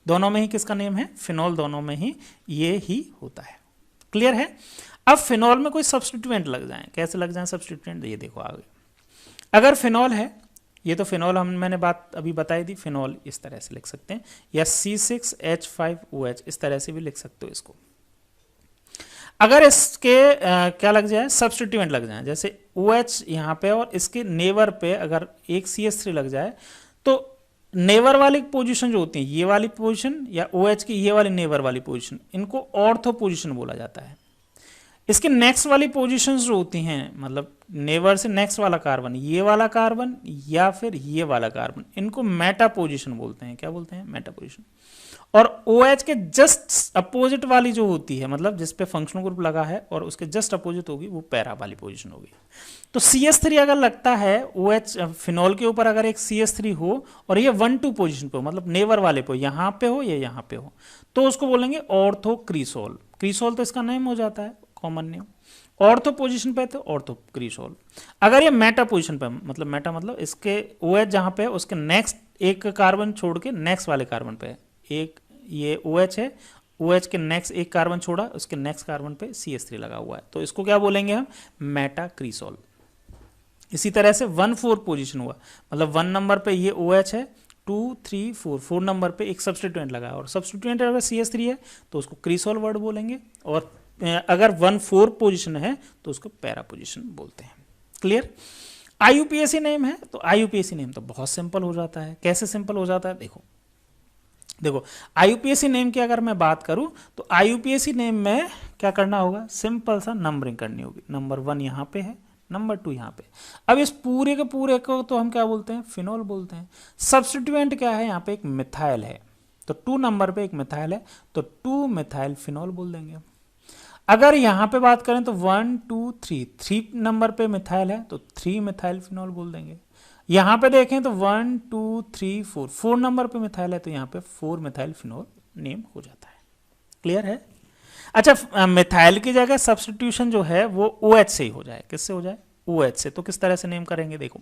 दोनों में ही किसका नेम है, फिनोल, दोनों में ही ये ही होता है। क्लियर है। अब फिनोल में कोई सब्स्टिट्यूएंट लग जाए, कैसे लग जाए सब्स्टिट्यूएंट, ये देखो आगे। अगर फिनोल है, ये तो फिनोल मैंने बात अभी बताई थी, फिनोल इस तरह से लिख सकते हैं, या C6H5OH इस तरह से भी लिख सकते हो इसको। अगर इसके क्या लग जाए, सब्स्टिट्यूएंट लग जाए, जैसे OH यहाँ पे और इसके नेबर पे अगर एक CH3 लग जाए, तो नेवर वाली पोजीशन जो होती है, ये वाली पोजीशन या OH की ये वाली नेवर वाली पोजीशन, इनको ऑर्थो पोजीशन बोला जाता है। इसके नेक्स्ट वाली पोजीशंस जो होती हैं, मतलब नेवर से नेक्स्ट वाला कार्बन, ये वाला कार्बन या फिर ये वाला कार्बन, इनको मेटा पोजीशन बोलते हैं। क्या बोलते हैं? Meta position. और OH के जस्ट अपोजिट वाली जो होती है, मतलब जिस पे फंक्शनल ग्रुप लगा है और उसके जस्ट अपोजिट होगी, वो पैरा वाली पोजीशन होगी। तो CH3 अगर लगता है OH फिनॉल के ऊपर, अगर एक CH3 हो और ये 1-2 पोजीशन पे हो, मतलब नेवर वाले पे, यहाँ पे हो या यहाँ पे हो, तो उसको बोलेंगे ऑर्थो क्रीसोल। क्रीसोल तो इसका नेम हो जाता है, कॉमन नेम। ऑर्थो पोजीशन पे तो ऑर्थो क्रीसोल। अगर ये मेटा पोजीशन पे, मतलब मेटा मतलब इसके OH जहां पे है उसके नेक्स्ट एक कार्बन छोड़ के नेक्स्ट वाले कार्बन पे है, एक ये OH है, OH के नेक्स्ट एक कार्बन छोड़ा, उसके नेक्स्ट कार्बन पे CH3 लगा हुआ है, तो इसको क्या बोलेंगे हम? मेटा क्रीसोल। इसी तरह से 1-4 पोजीशन हुआ, मतलब 1 नंबर पे ये OH है, 2, 3, 4 नंबर पे एक सब्सटीट्यूएंट लगा है, और सब्सटीट्यूएंट अगर CH3 है तो उसको क्रीसोल वर्ड बोलेंगे, और अगर 1-4 पोजीशन है तो उसको पैरा पोजीशन बोलते हैं। क्लियर? IUPAC नेम है, तो IUPAC नेम तो बहुत सिंपल हो जाता है। कैसे सिंपल हो जाता है? देखो IUPAC नेम की अगर मैं बात करूं तो IUPAC नेम में क्या करना होगा? सिंपल सा नंबरिंग करनी होगी। नंबर 1 यहाँ पे है, नंबर 2 यहाँ पे। अब इस पूरे के पूरे को तो हम क्या बोलते हैं? फिनोल बोलते हैं। सब्स्टिट्यूएंट क्या है? यहाँ पे एक मिथाइल है, तो 2 नंबर पे एक मिथाइल है, तो 2 मिथाइल फिनोल बोल देंगे। अगर यहाँ पे बात करें तो 1, 2, 3 नंबर पे मिथाइल है, तो 3 मिथाइल फिनोल बोल देंगे। यहाँ पे देखें तो 1, 2, 3, 4 नंबर पे मिथाइल है, तो यहाँ पे 4 मिथाइल फिनोल नेम हो जाता है। क्लियर है? अच्छा, मिथाइल की जगह सब्स्टिट्यूशन जो है वो OH से ही हो जाए। किससे हो जाए? OH से। तो किस तरह से नेम करेंगे? देखो,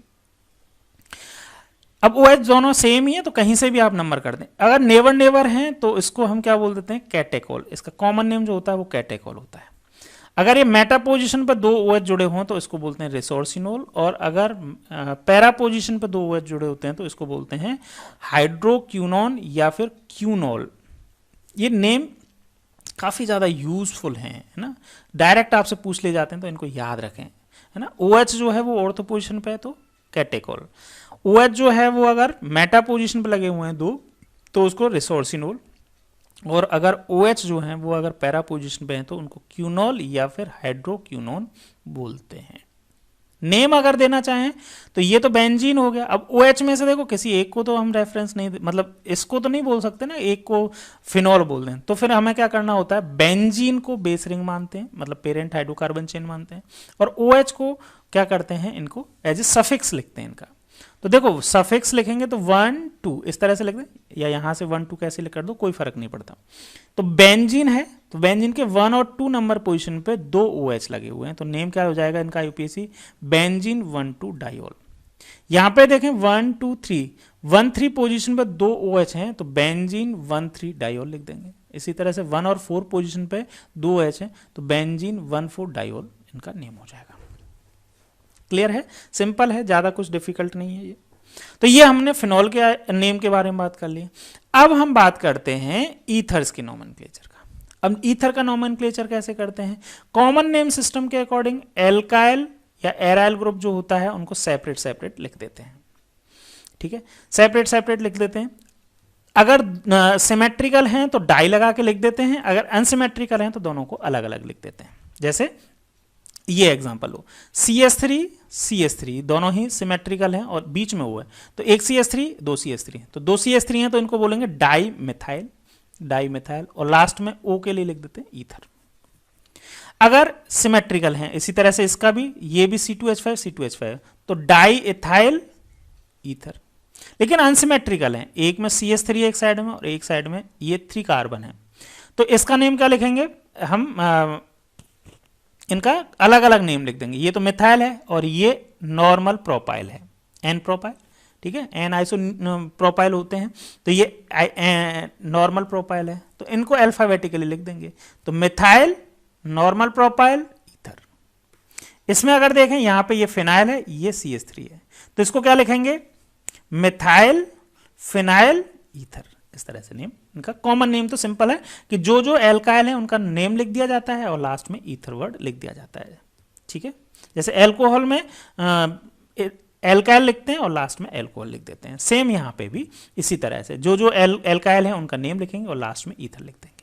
अब OH दोनों सेम ही है, तो कहीं से भी आप नंबर कर दें। अगर नेवर नेवर हैं तो इसको हम क्या बोल देते हैं? कैटेकोल। इसका कॉमन नेम जो होता है वो कैटेकोल होता है। अगर ये मेटा पोजीशन पर 2 OH जुड़े हों तो इसको बोलते हैं रिसोर्सिनोल, और अगर पैरा पोजीशन पर 2 OH जुड़े होते हैं तो इसको बोलते हैं हाइड्रोक्यूनोन या फिर क्यूनोल। ये नेम काफ़ी ज़्यादा यूजफुल हैं, है ना। डायरेक्ट आपसे पूछ ले जाते हैं तो इनको याद रखें, है ना। OH जो है वो ऑर्थो पोजीशन पे है तो कैटेकोल। OH जो है वो अगर मेटा पोजीशन पे लगे हुए हैं 2 तो उसको रिसोर्सिनोल, और अगर OH जो हैं वो अगर पैरा पोजीशन पे हैं तो उनको क्यूनोल या फिर हाइड्रोक्यूनोन बोलते हैं। नेम अगर देना चाहें तो ये तो बेंजीन हो गया। अब OH में से देखो किसी एक को तो हम रेफरेंस नहीं, मतलब इसको तो नहीं बोल सकते ना, एक को फिनॉल बोल दें, तो फिर हमें क्या करना होता है? बेंजीन को बेस रिंग मानते हैं, मतलब पेरेंट हाइड्रोकार्बन चेन मानते हैं, और OH को क्या करते हैं? इनको एज ए सफिक्स लिखते हैं इनका। तो देखो सफिक्स लिखेंगे तो 1, 2 इस तरह से लिख दें, या यहां से 1, 2 कैसे लिख कर दो, कोई फर्क नहीं पड़ता। तो बेंजीन है, तो बेंजीन के 1 और 2 नंबर पोजीशन पे 2 OH लगे हुए हैं, तो नेम क्या हो जाएगा इनका? IUPAC benzene 1,2 diol. यहां पे देखें 1, 2, 3 1, 3 पोजीशन पे 2 OH हैं, तो बेंजीन 1,3 डाइऑल लिख देंगे। इसी तरह से 1 और 4 पोजीशन पे 2 OH हैं, तो बेंजीन 1,4 डाइऑल इनका नेम हो जाएगा। क्लियर है? सिंपल है, ज्यादा कुछ डिफिकल्ट नहीं है ये। तो ये हमने फिनॉल के नेम के बारे में बात कर ली। अब हम बात करते हैं ईथर्स के नोमेनक्लेचर का। अब ईथर का नोमेनक्लेचर कैसे करते हैं? कॉमन नेम सिस्टम के अकॉर्डिंग एल्काइल या एराइल ग्रुप जो होता है उनको सेपरेट सेपरेट लिख देते हैं। ठीक है, सेपरेट सेपरेट लिख देते हैं। अगर सिमेट्रिकल हैं तो डाई लगा के लिख देते हैं, अगर अनसिमेट्रिकल हैं तो दोनों को अलग अलग लिख देते हैं। जैसे ये एग्जांपल हो, CH3 दोनों ही सिमेट्रिकल हैं और बीच में वो है, तो एक CH3 2 CH3 हैं, तो 2 CH3 हैं तो इनको बोलेंगे डाई मिथाइल, और लास्ट में O के लिए लिख देते हैं ईथर। अगर सिमेट्रिकल हैं, इसी तरह से इसका भी, ये भी C2H5 तो डाई इथाइल ईथर। लेकिन अनसिमेट्रिकल हैं, एक में CH3 एक साइड में और एक साइड में ये 3 कार्बन है, तो इसका नेम क्या लिखेंगे हम? इनका अलग अलग नेम लिख देंगे। ये तो मिथाइल है और ये नॉर्मल प्रोपाइल है, एन प्रोपाइल। ठीक है, एन आइसो प्रोपाइल होते हैं, तो ये नॉर्मल प्रोपाइल है, तो इनको अल्फाबेटिकली लिख देंगे। तो मिथाइल, नॉर्मल प्रोपाइल, ईथर। इसमें अगर देखें यहाँ पे ये फिनाइल है, ये CH3 है, तो इसको क्या लिखेंगे? Methyl phenyl ether. इस तरह से नेम इनका। कॉमन नेम तो सिंपल है कि जो जो एल्काइल है उनका नेम लिख दिया जाता है और लास्ट में ईथर वर्ड लिख दिया जाता है। ठीक है, जैसे एल्कोहल में एल्काइल लिखते हैं और लास्ट में एल्कोहल लिख देते हैं। सेम यहाँ पे भी इसी तरह से जो जो एल्काइल है उनका नेम लिखेंगे और लास्ट में ईथर लिख देंगे।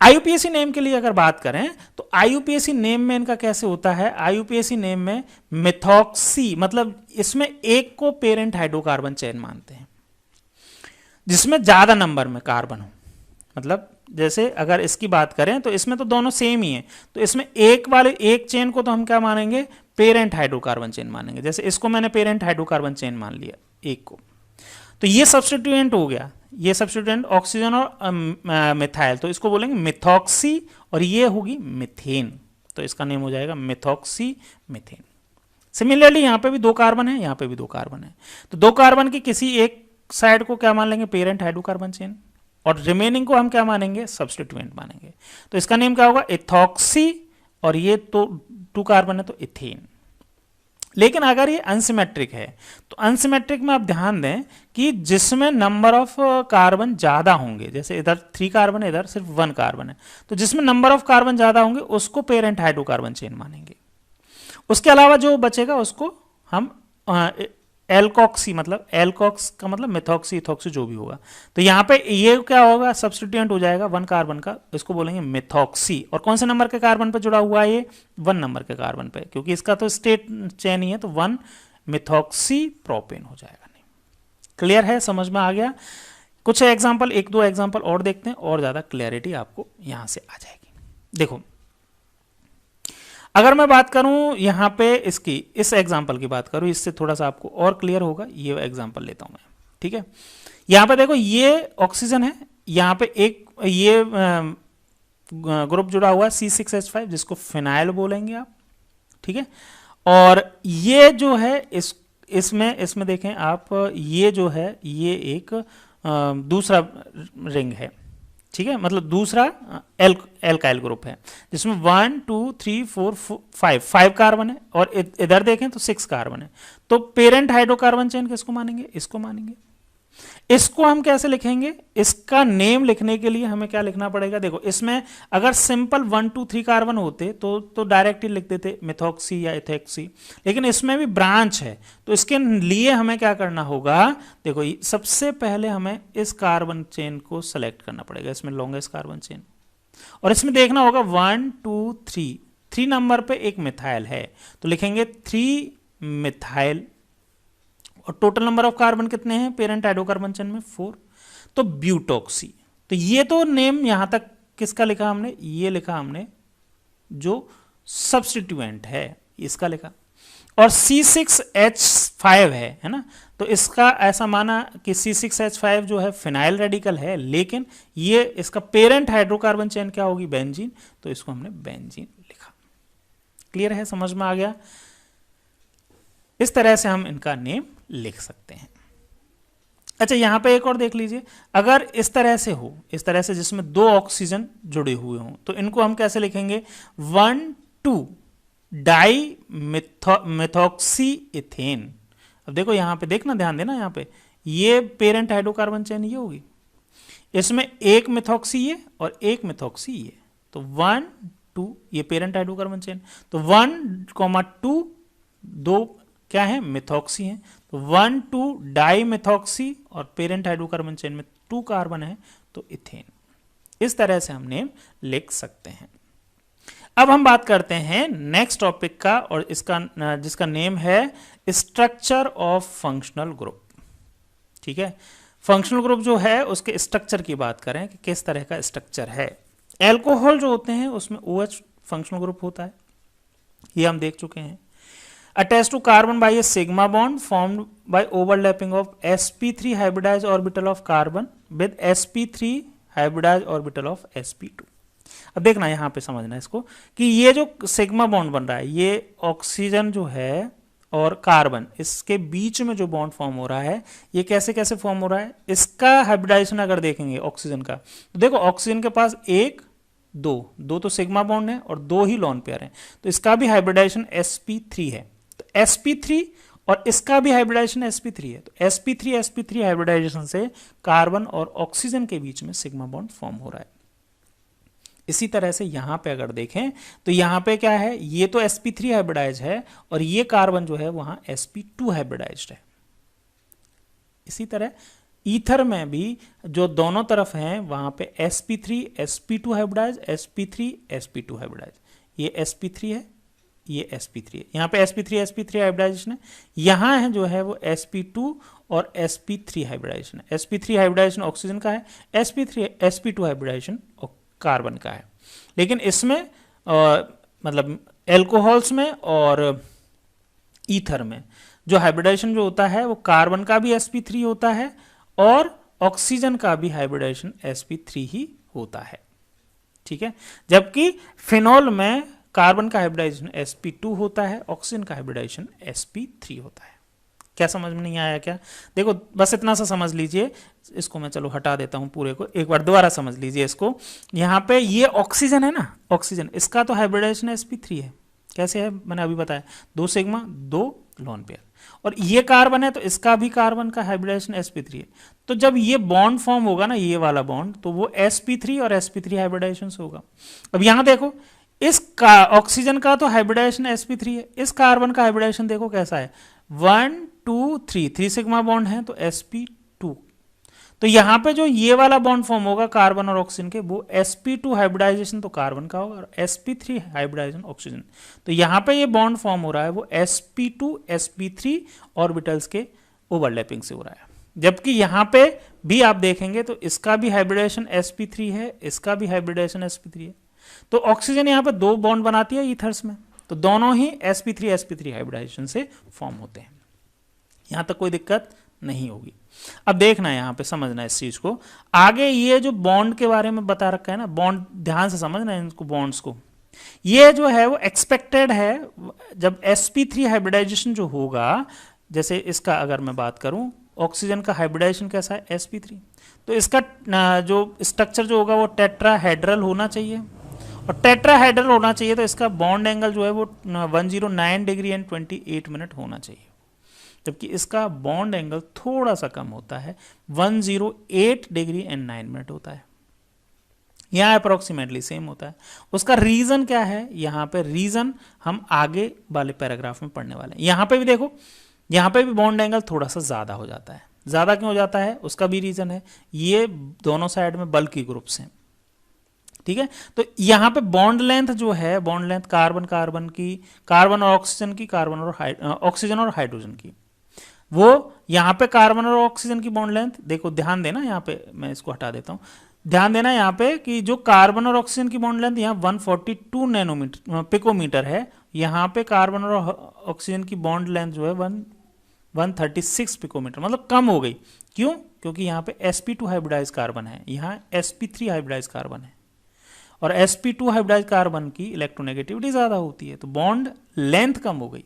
आईयूपीएसी नेम के लिए अगर बात करें तो आईयूपीएसी नेम में इनका कैसे होता है, आईयूपीएसी नेम में मिथॉक्सी मतलब इसमें एक को पेरेंट हाइड्रोकार्बन चेन मानते हैं जिसमें ज्यादा नंबर में कार्बन हो। मतलब जैसे अगर इसकी बात करें तो इसमें तो दोनों सेम ही है, तो इसमें एक वाले एक चेन को तो हम क्या मानेंगे, पेरेंट हाइड्रोकार्बन चेन मानेंगे। जैसे इसको मैंने पेरेंट हाइड्रोकार्बन चेन मान लिया एक को, तो ये सब्स्टिट्यूएंट हो गया, ये सब्स्टिट्यूएंट ऑक्सीजन और मिथाइल, तो इसको बोलेंगे मिथॉक्सी और ये होगी मीथेन, तो इसका नेम हो जाएगा मिथॉक्सी मीथेन। सिमिलरली यहाँ पे भी दो कार्बन है, यहाँ पे भी दो कार्बन है, तो दो कार्बन की किसी एक साइड को क्या मान लेंगे, पेरेंट हाइड्रोकार्बन चेन, और रिमेनिंग को हम क्या मानेंगे, सब्स्टिट्यूएंट मानेंगे। तो इसका नेम क्या होगा, इथॉक्सी, और ये तो टू कार्बन है तो इथेन। लेकिन अगर ये अनसिमेट्रिक है तो अनसिमेट्रिक में आप ध्यान दें कि जिसमें नंबर ऑफ कार्बन ज्यादा होंगे, जैसे इधर 3 कार्बन है, इधर सिर्फ 1 कार्बन है, तो जिसमें नंबर ऑफ कार्बन ज्यादा होंगे उसको पेरेंट हाइड्रोकार्बन चेन मानेंगे। उसके अलावा जो बचेगा उसको हम एल्कोक्सी, मतलब एल्कोक्स का मतलब मिथॉक्सी इथॉक्सी जो भी होगा, तो यहाँ पे ये क्या होगा, सब्स्टिट्यूएंट हो जाएगा 1 कार्बन का, इसको बोलेंगे मिथॉक्सी। और कौन से नंबर के कार्बन पे जुड़ा हुआ है ये, 1 नंबर के कार्बन पे, क्योंकि इसका तो स्टेट चेन ही है, तो 1 मिथॉक्सी प्रोपेन हो जाएगा। नहीं क्लियर है, समझ में आ गया। कुछ एग्जाम्पल, एक दो एग्जाम्पल और देखते हैं और ज्यादा क्लियरिटी आपको यहां से आ जाएगी। देखो अगर मैं बात करूं यहाँ पे इसकी, इस एग्जाम्पल की बात करूं, इससे थोड़ा सा आपको और क्लियर होगा, ये एग्जाम्पल लेता हूं मैं, ठीक है। यहाँ पे देखो ये ऑक्सीजन है, यहाँ पे एक ये ग्रुप जुड़ा हुआ है C6H5 जिसको फिनाइल बोलेंगे आप, ठीक है। और ये जो है इसमें देखें आप, ये जो है ये एक दूसरा रिंग है, ठीक है, मतलब दूसरा एल्काइल ग्रुप है जिसमें 1 2 3 4 5 कार्बन है, और इधर देखें तो 6 कार्बन है। तो पेरेंट हाइड्रोकार्बन चेन किसको मानेंगे, इसको मानेंगे। इसको हम कैसे लिखेंगे, इसका नेम लिखने के लिए हमें क्या लिखना पड़ेगा, देखो इसमें अगर सिंपल 1 2 3 कार्बन होते तो डायरेक्ट ही लिख देते मिथॉक्सी या इथेक्सी, लेकिन इसमें भी ब्रांच है, तो इसके लिए हमें क्या करना होगा, देखो सबसे पहले हमें इस कार्बन चेन को सेलेक्ट करना पड़ेगा, इसमें लॉन्गेस्ट कार्बन चेन, और इसमें देखना होगा 1 2 3 नंबर पे एक मिथाइल है, तो लिखेंगे 3 मिथाइल, और टोटल नंबर ऑफ कार्बन कितने हैं पेरेंट हाइड्रोकार्बन चेन में, 4, तो ब्यूटॉक्सी। तो ये तो नेम यहां तक किसका लिखा हमने, ये लिखा हमने जो सब्स्टिट्यूएंट है इसका लिखा, और C6H5 है ना, तो इसका ऐसा माना कि C6H5 जो है फिनाइल रेडिकल है, लेकिन ये इसका पेरेंट हाइड्रोकार्बन चेन क्या होगी, बेंजीन, तो इसको हमने बेंजीन लिखा। क्लियर है, समझ में आ गया। इस तरह से हम इनका नेम लिख सकते हैं। अच्छा यहां पे एक और देख लीजिए, अगर इस तरह से हो, इस तरह से जिसमें 2 ऑक्सीजन जुड़े हुए हों, तो इनको हम कैसे लिखेंगे, 1 2 डाई मिथॉक्सी इथेन। अब देखो यहां पे देखना, ध्यान देना, यहां पे ये पेरेंट हाइड्रोकार्बन चेन ये होगी, इसमें एक मिथॉक्सी ये और एक मिथॉक्सी ये, तो 1 2 ये पेरेंट हाइड्रोकार्बन चेन, तो 1 2 दो क्या है, मिथॉक्सी है, तो 1 2 डाई मिथॉक्सी, और पेरेंट हाइड्रोकार्बन चेन में 2 कार्बन है, तो इथेन। इस तरह से हम नेम लिख सकते हैं। अब हम बात करते हैं नेक्स्ट टॉपिक का, और इसका जिसका नेम है स्ट्रक्चर ऑफ फंक्शनल ग्रुप, ठीक है। फंक्शनल ग्रुप जो है उसके स्ट्रक्चर की बात करें कि किस तरह का स्ट्रक्चर है। एल्कोहल जो होते हैं उसमें OH फंक्शनल ग्रुप होता है, ये हम देख चुके हैं। Attached to carbon by a sigma bond formed by overlapping of sp3 hybridized orbital of carbon with sp3 hybridized orbital of sp2। अब देखना यहां पे समझना इसको कि ये जो सिग्मा बॉन्ड बन रहा है, ये ऑक्सीजन जो है और कार्बन, इसके बीच में जो बॉन्ड फॉर्म हो रहा है, ये कैसे कैसे फॉर्म हो रहा है, इसका हाइब्रिडाइजेशन अगर देखेंगे ऑक्सीजन का, तो देखो ऑक्सीजन के पास 1 2 तो सिग्मा बॉन्ड है और 2 ही लॉन पेयर है, तो इसका भी हाइब्रिडाइजेशन sp3 है, sp3, और इसका भी हाइब्रिडाइजेशन sp3 है, तो sp3 हाइब्रिडाइजेशन से कार्बन और ऑक्सीजन के बीच में सिग्मा बॉन्ड फॉर्म हो रहा है। इसी तरह से यहाँ पे अगर देखें तो यहाँ पे क्या है, ये तो sp3 हाइब्रिडाइज है और ये कार्बन जो है वहाँ sp2 हाइब्रिडाइज्ड है। इसी तरह ईथर में भी जो दोनों तरफ हैं वहाँ पे sp3 sp2 hybridise, sp3 sp2 hybridise, ये sp3 है, ये sp3 है, यहाँ पे sp3 हाइब्रिडाइजेशन है, यहाँ है जो है वो sp2 और sp3 हाइब्रिडाइजेशन है। sp3 हाइब्रिडाइजेशन ऑक्सीजन का है, sp2 हाइब्रिडाइजेशन कार्बन का है। लेकिन इसमें मतलब एल्कोहल्स में और ईथर में जो हाइब्रिडाइजेशन जो होता है वो कार्बन का भी sp3 होता है और ऑक्सीजन का भी हाइब्रिडाइजेशन sp3 ही होता है, ठीक है। जबकि फिनॉल में कार्बन का हाइब्रिडाइजेशन sp2 होता है, ऑक्सीजन का हाइब्रिडाइजेशन sp3 होता है। क्या समझ में नहीं आया क्या? देखो बस इतना सा समझ लीजिए, इसको मैं चलो हटा देता हूं पूरे को, एक बार दोबारा समझ लीजिए इसको। यहाँ पे ये ऑक्सीजन है ना, ऑक्सीजन, इसका तो हाइब्रिडाइजेशन sp3 है। कैसे है मैंने अभी बताया, 2 सिग्मा 2 लोन पेयर। और ये कार्बन है तो इसका भी कार्बन का हाइब्रिडाइजेशन sp3 है। तो जब ये बॉन्ड फॉर्म होगा ना, ये वाला बॉन्ड, तो वो sp3 और sp3 हाइब्रिडाइजेशन से होगा। अब यहाँ देखो, इस ऑक्सीजन का तो हाइब्रिडाइजेशन sp3 है, इस कार्बन का हाइब्रिडाइजेशन देखो कैसा है, 1 2 3 सिग्मा बॉन्ड है तो sp2। तो यहाँ पे जो ये वाला बॉन्ड फॉर्म होगा कार्बन और ऑक्सीजन के, वो sp2 हाइब्रिडाइजेशन तो कार्बन का होगा और sp3 हाइब्रिडाइजेशन ऑक्सीजन। तो यहाँ पे ये बॉन्ड फॉर्म हो रहा है वो sp2 sp3 ऑर्बिटल्स के ओवरलैपिंग से हो रहा है। जबकि यहाँ पे भी आप देखेंगे तो इसका भी हाइब्रिडाइजेशन sp3 है, इसका भी हाइब्रिडाइजेशन sp3 है। तो ऑक्सीजन यहाँ पे 2 बॉन्ड बनाती है ईथर्स में, तो दोनों ही sp3 हाइब्रिडाइजेशन से फॉर्म होते हैं। यहाँ तक कोई दिक्कत नहीं होगी। अब देखना है यहाँ पे, समझना है इस चीज को। आगे ये जो बॉन्ड के बारे में बता रखा है ना, बॉन्ड ध्यान से समझना है इनको, बॉन्ड्स को। ये जो है वो एक्सपेक्टेड है जब sp3 हाइब्रिडाइजेशन जो होगा, जैसे इसका अगर मैं बात करूं, ऑक्सीजन का हाइब्रिडाइजेशन कैसा है sp3, तो इसका जो स्ट्रक्चर जो होगा वो टेट्राहेड्रल होना चाहिए। और टेट्राहेड्रल होना चाहिए तो इसका बॉन्ड एंगल जो है वो 109 डिग्री एंड 28 मिनट होना चाहिए। जबकि इसका बॉन्ड एंगल थोड़ा सा कम होता है, 108 डिग्री एंड 9 मिनट होता है। यहाँ अप्रोक्सीमेटली सेम होता है। उसका रीजन क्या है, यहाँ पे रीजन हम आगे वाले पैराग्राफ में पढ़ने वाले हैं। यहाँ पे भी देखो, यहाँ पे भी बॉन्ड एंगल थोड़ा सा ज़्यादा हो जाता है। ज़्यादा क्यों हो जाता है, उसका भी रीजन है, ये दोनों साइड में बल्की ग्रुप्स हैं, ठीक है। तो यहाँ पे बॉन्ड लेंथ जो है, बॉन्ड लेंथ कार्बन की, कार्बन और ऑक्सीजन की, कार्बन और ऑक्सीजन और हाइड्रोजन की, वो यहाँ पे कार्बन और ऑक्सीजन की बॉन्ड लेंथ देखो, ध्यान देना यहाँ पे, मैं इसको हटा देता हूँ, ध्यान देना यहाँ पे कि जो कार्बन और ऑक्सीजन की बॉन्ड लेंथ यहाँ 142 नैनोमीटर पिकोमीटर है, यहाँ पे कार्बन और ऑक्सीजन की बॉन्ड लेंथ जो है 136 पिकोमीटर, मतलब कम हो गई। क्यों? क्योंकि यहाँ पे sp2 हाइब्रिडाइज कार्बन है, यहाँ sp3 हाइब्रिडाइज कार्बन है, और sp2 हाइब्रिडाइज कार्बन की इलेक्ट्रोनेगेटिविटी ज़्यादा होती है, तो बॉन्ड लेंथ कम हो गई।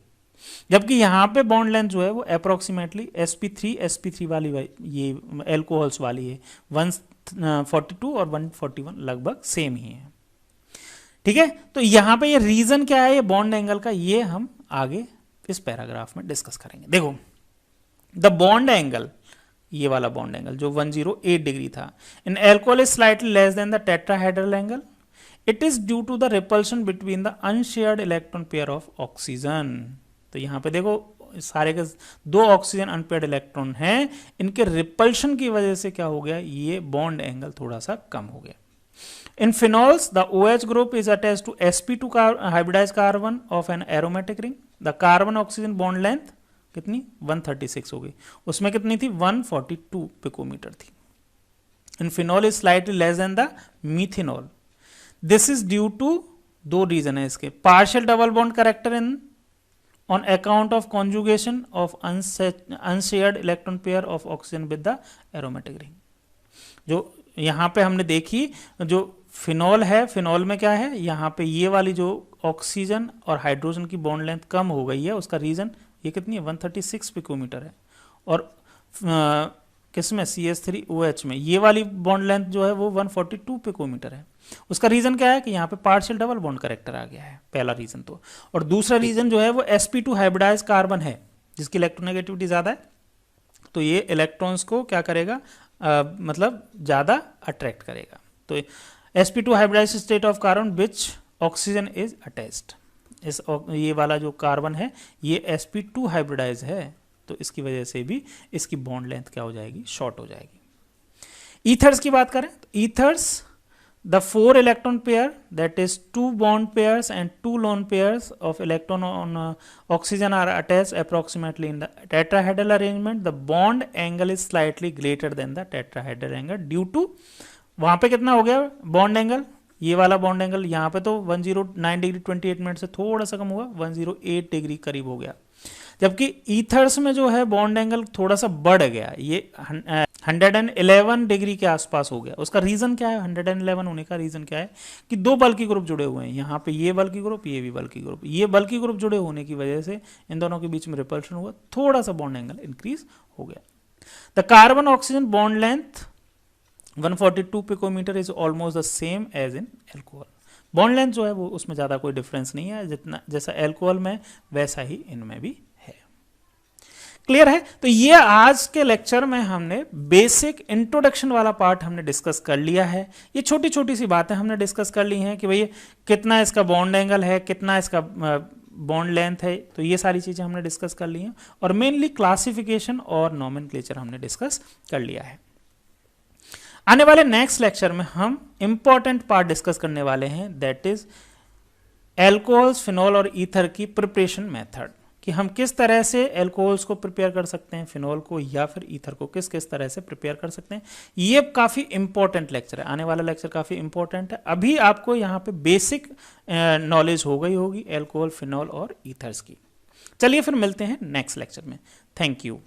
जबकि यहाँ पे बॉन्ड लेंथ जो है वो अप्रोक्सीमेटली sp3 वाली ये एल्कोहल्स वाली है, 142 और 141 लगभग सेम ही है, ठीक है। तो यहाँ पे ये रीजन क्या है, ये बॉन्ड एंगल का, ये हम आगे इस पैराग्राफ में डिस्कस करेंगे। देखो, द बॉन्ड एंगल, ये वाला बॉन्ड एंगल जो 108 डिग्री था, in alcohol is slightly less than the tetrahedral angle. It is due to the repulsion between the unshared electron pair of oxygen. तो यहाँ पे देखो, सारे के 2 ऑक्सीजन अनपेयर्ड इलेक्ट्रॉन हैं, इनके रिपल्शन की वजह से क्या हो गया, ये बॉन्ड एंगल थोड़ा सा कम हो गया। In phenols the OH group is attached to sp2 hybridize carbon of an aromatic ring. The carbon oxygen bond length कितनी, 136 हो गई, उसमें कितनी थी, 142 पिकोमीटर थी। In phenol is slightly less than the methanol. This is due to 2 reason है इसके, partial double bond character in on account of conjugation of unshared electron pair of oxygen with the aromatic ring। जो यहाँ पे हमने देखी, जो phenol है, phenol में क्या है, यहाँ पे ये वाली जो ऑक्सीजन और हाइड्रोजन की बॉन्ड लेंथ कम हो गई है, उसका रीजन ये कितनी है, 136 पिकोमीटर है। और किसमें, CH3OH में ये वाली बॉन्ड लेंथ जो है वो 142 पिकोमीटर है। उसका रीजन क्या है कि यहाँ पे पार्शियल डबल बॉन्ड कैरेक्टर आ गया है, पहला रीजन तो। और दूसरा रीजन जो है वो sp2 हाइब्रिडाइज कार्बन है, जिसकी इलेक्ट्रोनेगेटिविटी ज़्यादा है, तो ये इलेक्ट्रॉन्स को क्या करेगा, मतलब ज़्यादा अट्रैक्ट करेगा। तो sp2 hybridised state of carbon which oxygen is attached. ये वाला जो कार्बन है ये sp2 हाइब्रिडाइज है, तो इसकी वजह से भी इसकी बॉन्ड लेंथ क्या हो जाएगी, शॉर्ट हो जाएगी। ईथर्स की बात करें तो ethers the 4 electron pair that is 2 bond pairs and 2 lone pairs of electron on oxygen are attached approximately in the tetrahedral arrangement. The bond angle is slightly greater than the tetrahedral angle due to, वहां पे कितना हो गया bond angle, ये वाला bond angle यहाँ पे तो 109 डिग्री 28 मिनट से थोड़ा सा कम हुआ, 108 डिग्री करीब हो गया, जबकि ईथर्स में जो है बॉन्ड एंगल थोड़ा सा बढ़ गया, ये 111 डिग्री के आसपास हो गया। उसका रीजन क्या है, 111 होने का रीजन क्या है कि 2 बल्की ग्रुप जुड़े हुए हैं, यहाँ पे ये बल्की ग्रुप, ये भी बल्की ग्रुप, ये बल्की ग्रुप जुड़े होने की वजह से इन दोनों के बीच में रिपल्शन हुआ, थोड़ा सा बॉन्ड एंगल इंक्रीज हो गया। The carbon oxygen bond length 142 picometre is almost the same as in alcohol. Bond length जो है वो उसमें ज़्यादा कोई डिफरेंस नहीं है, जितना जैसा एल्कोहल में वैसा ही इनमें भी है। क्लियर है? तो ये आज के लेक्चर में हमने बेसिक इंट्रोडक्शन वाला पार्ट हमने डिस्कस कर लिया है। ये छोटी छोटी सी बातें हमने डिस्कस कर ली हैं कि भाई कितना इसका बॉन्ड एंगल है, कितना इसका बॉन्ड लेंथ है, तो ये सारी चीज़ें हमने डिस्कस कर ली हैं, और मेनली क्लासिफिकेशन और नॉमेनक्लेचर हमने डिस्कस कर लिया है। आने वाले नेक्स्ट लेक्चर में हम इंपॉर्टेंट पार्ट डिस्कस करने वाले हैं, दैट इज एल्कोहल्स, फिनॉल और ईथर की प्रिपरेशन मेथड, कि हम किस तरह से एल्कोहल्स को प्रिपेयर कर सकते हैं, फिनॉल को या फिर ईथर को किस किस तरह से प्रिपेयर कर सकते हैं। ये काफ़ी इंपॉर्टेंट लेक्चर है, आने वाला लेक्चर काफ़ी इंपॉर्टेंट है। अभी आपको यहाँ पे बेसिक नॉलेज हो गई होगी एल्कोहल, फिनॉल और ईथर्स की। चलिए फिर मिलते हैं नेक्स्ट लेक्चर में। Thank you.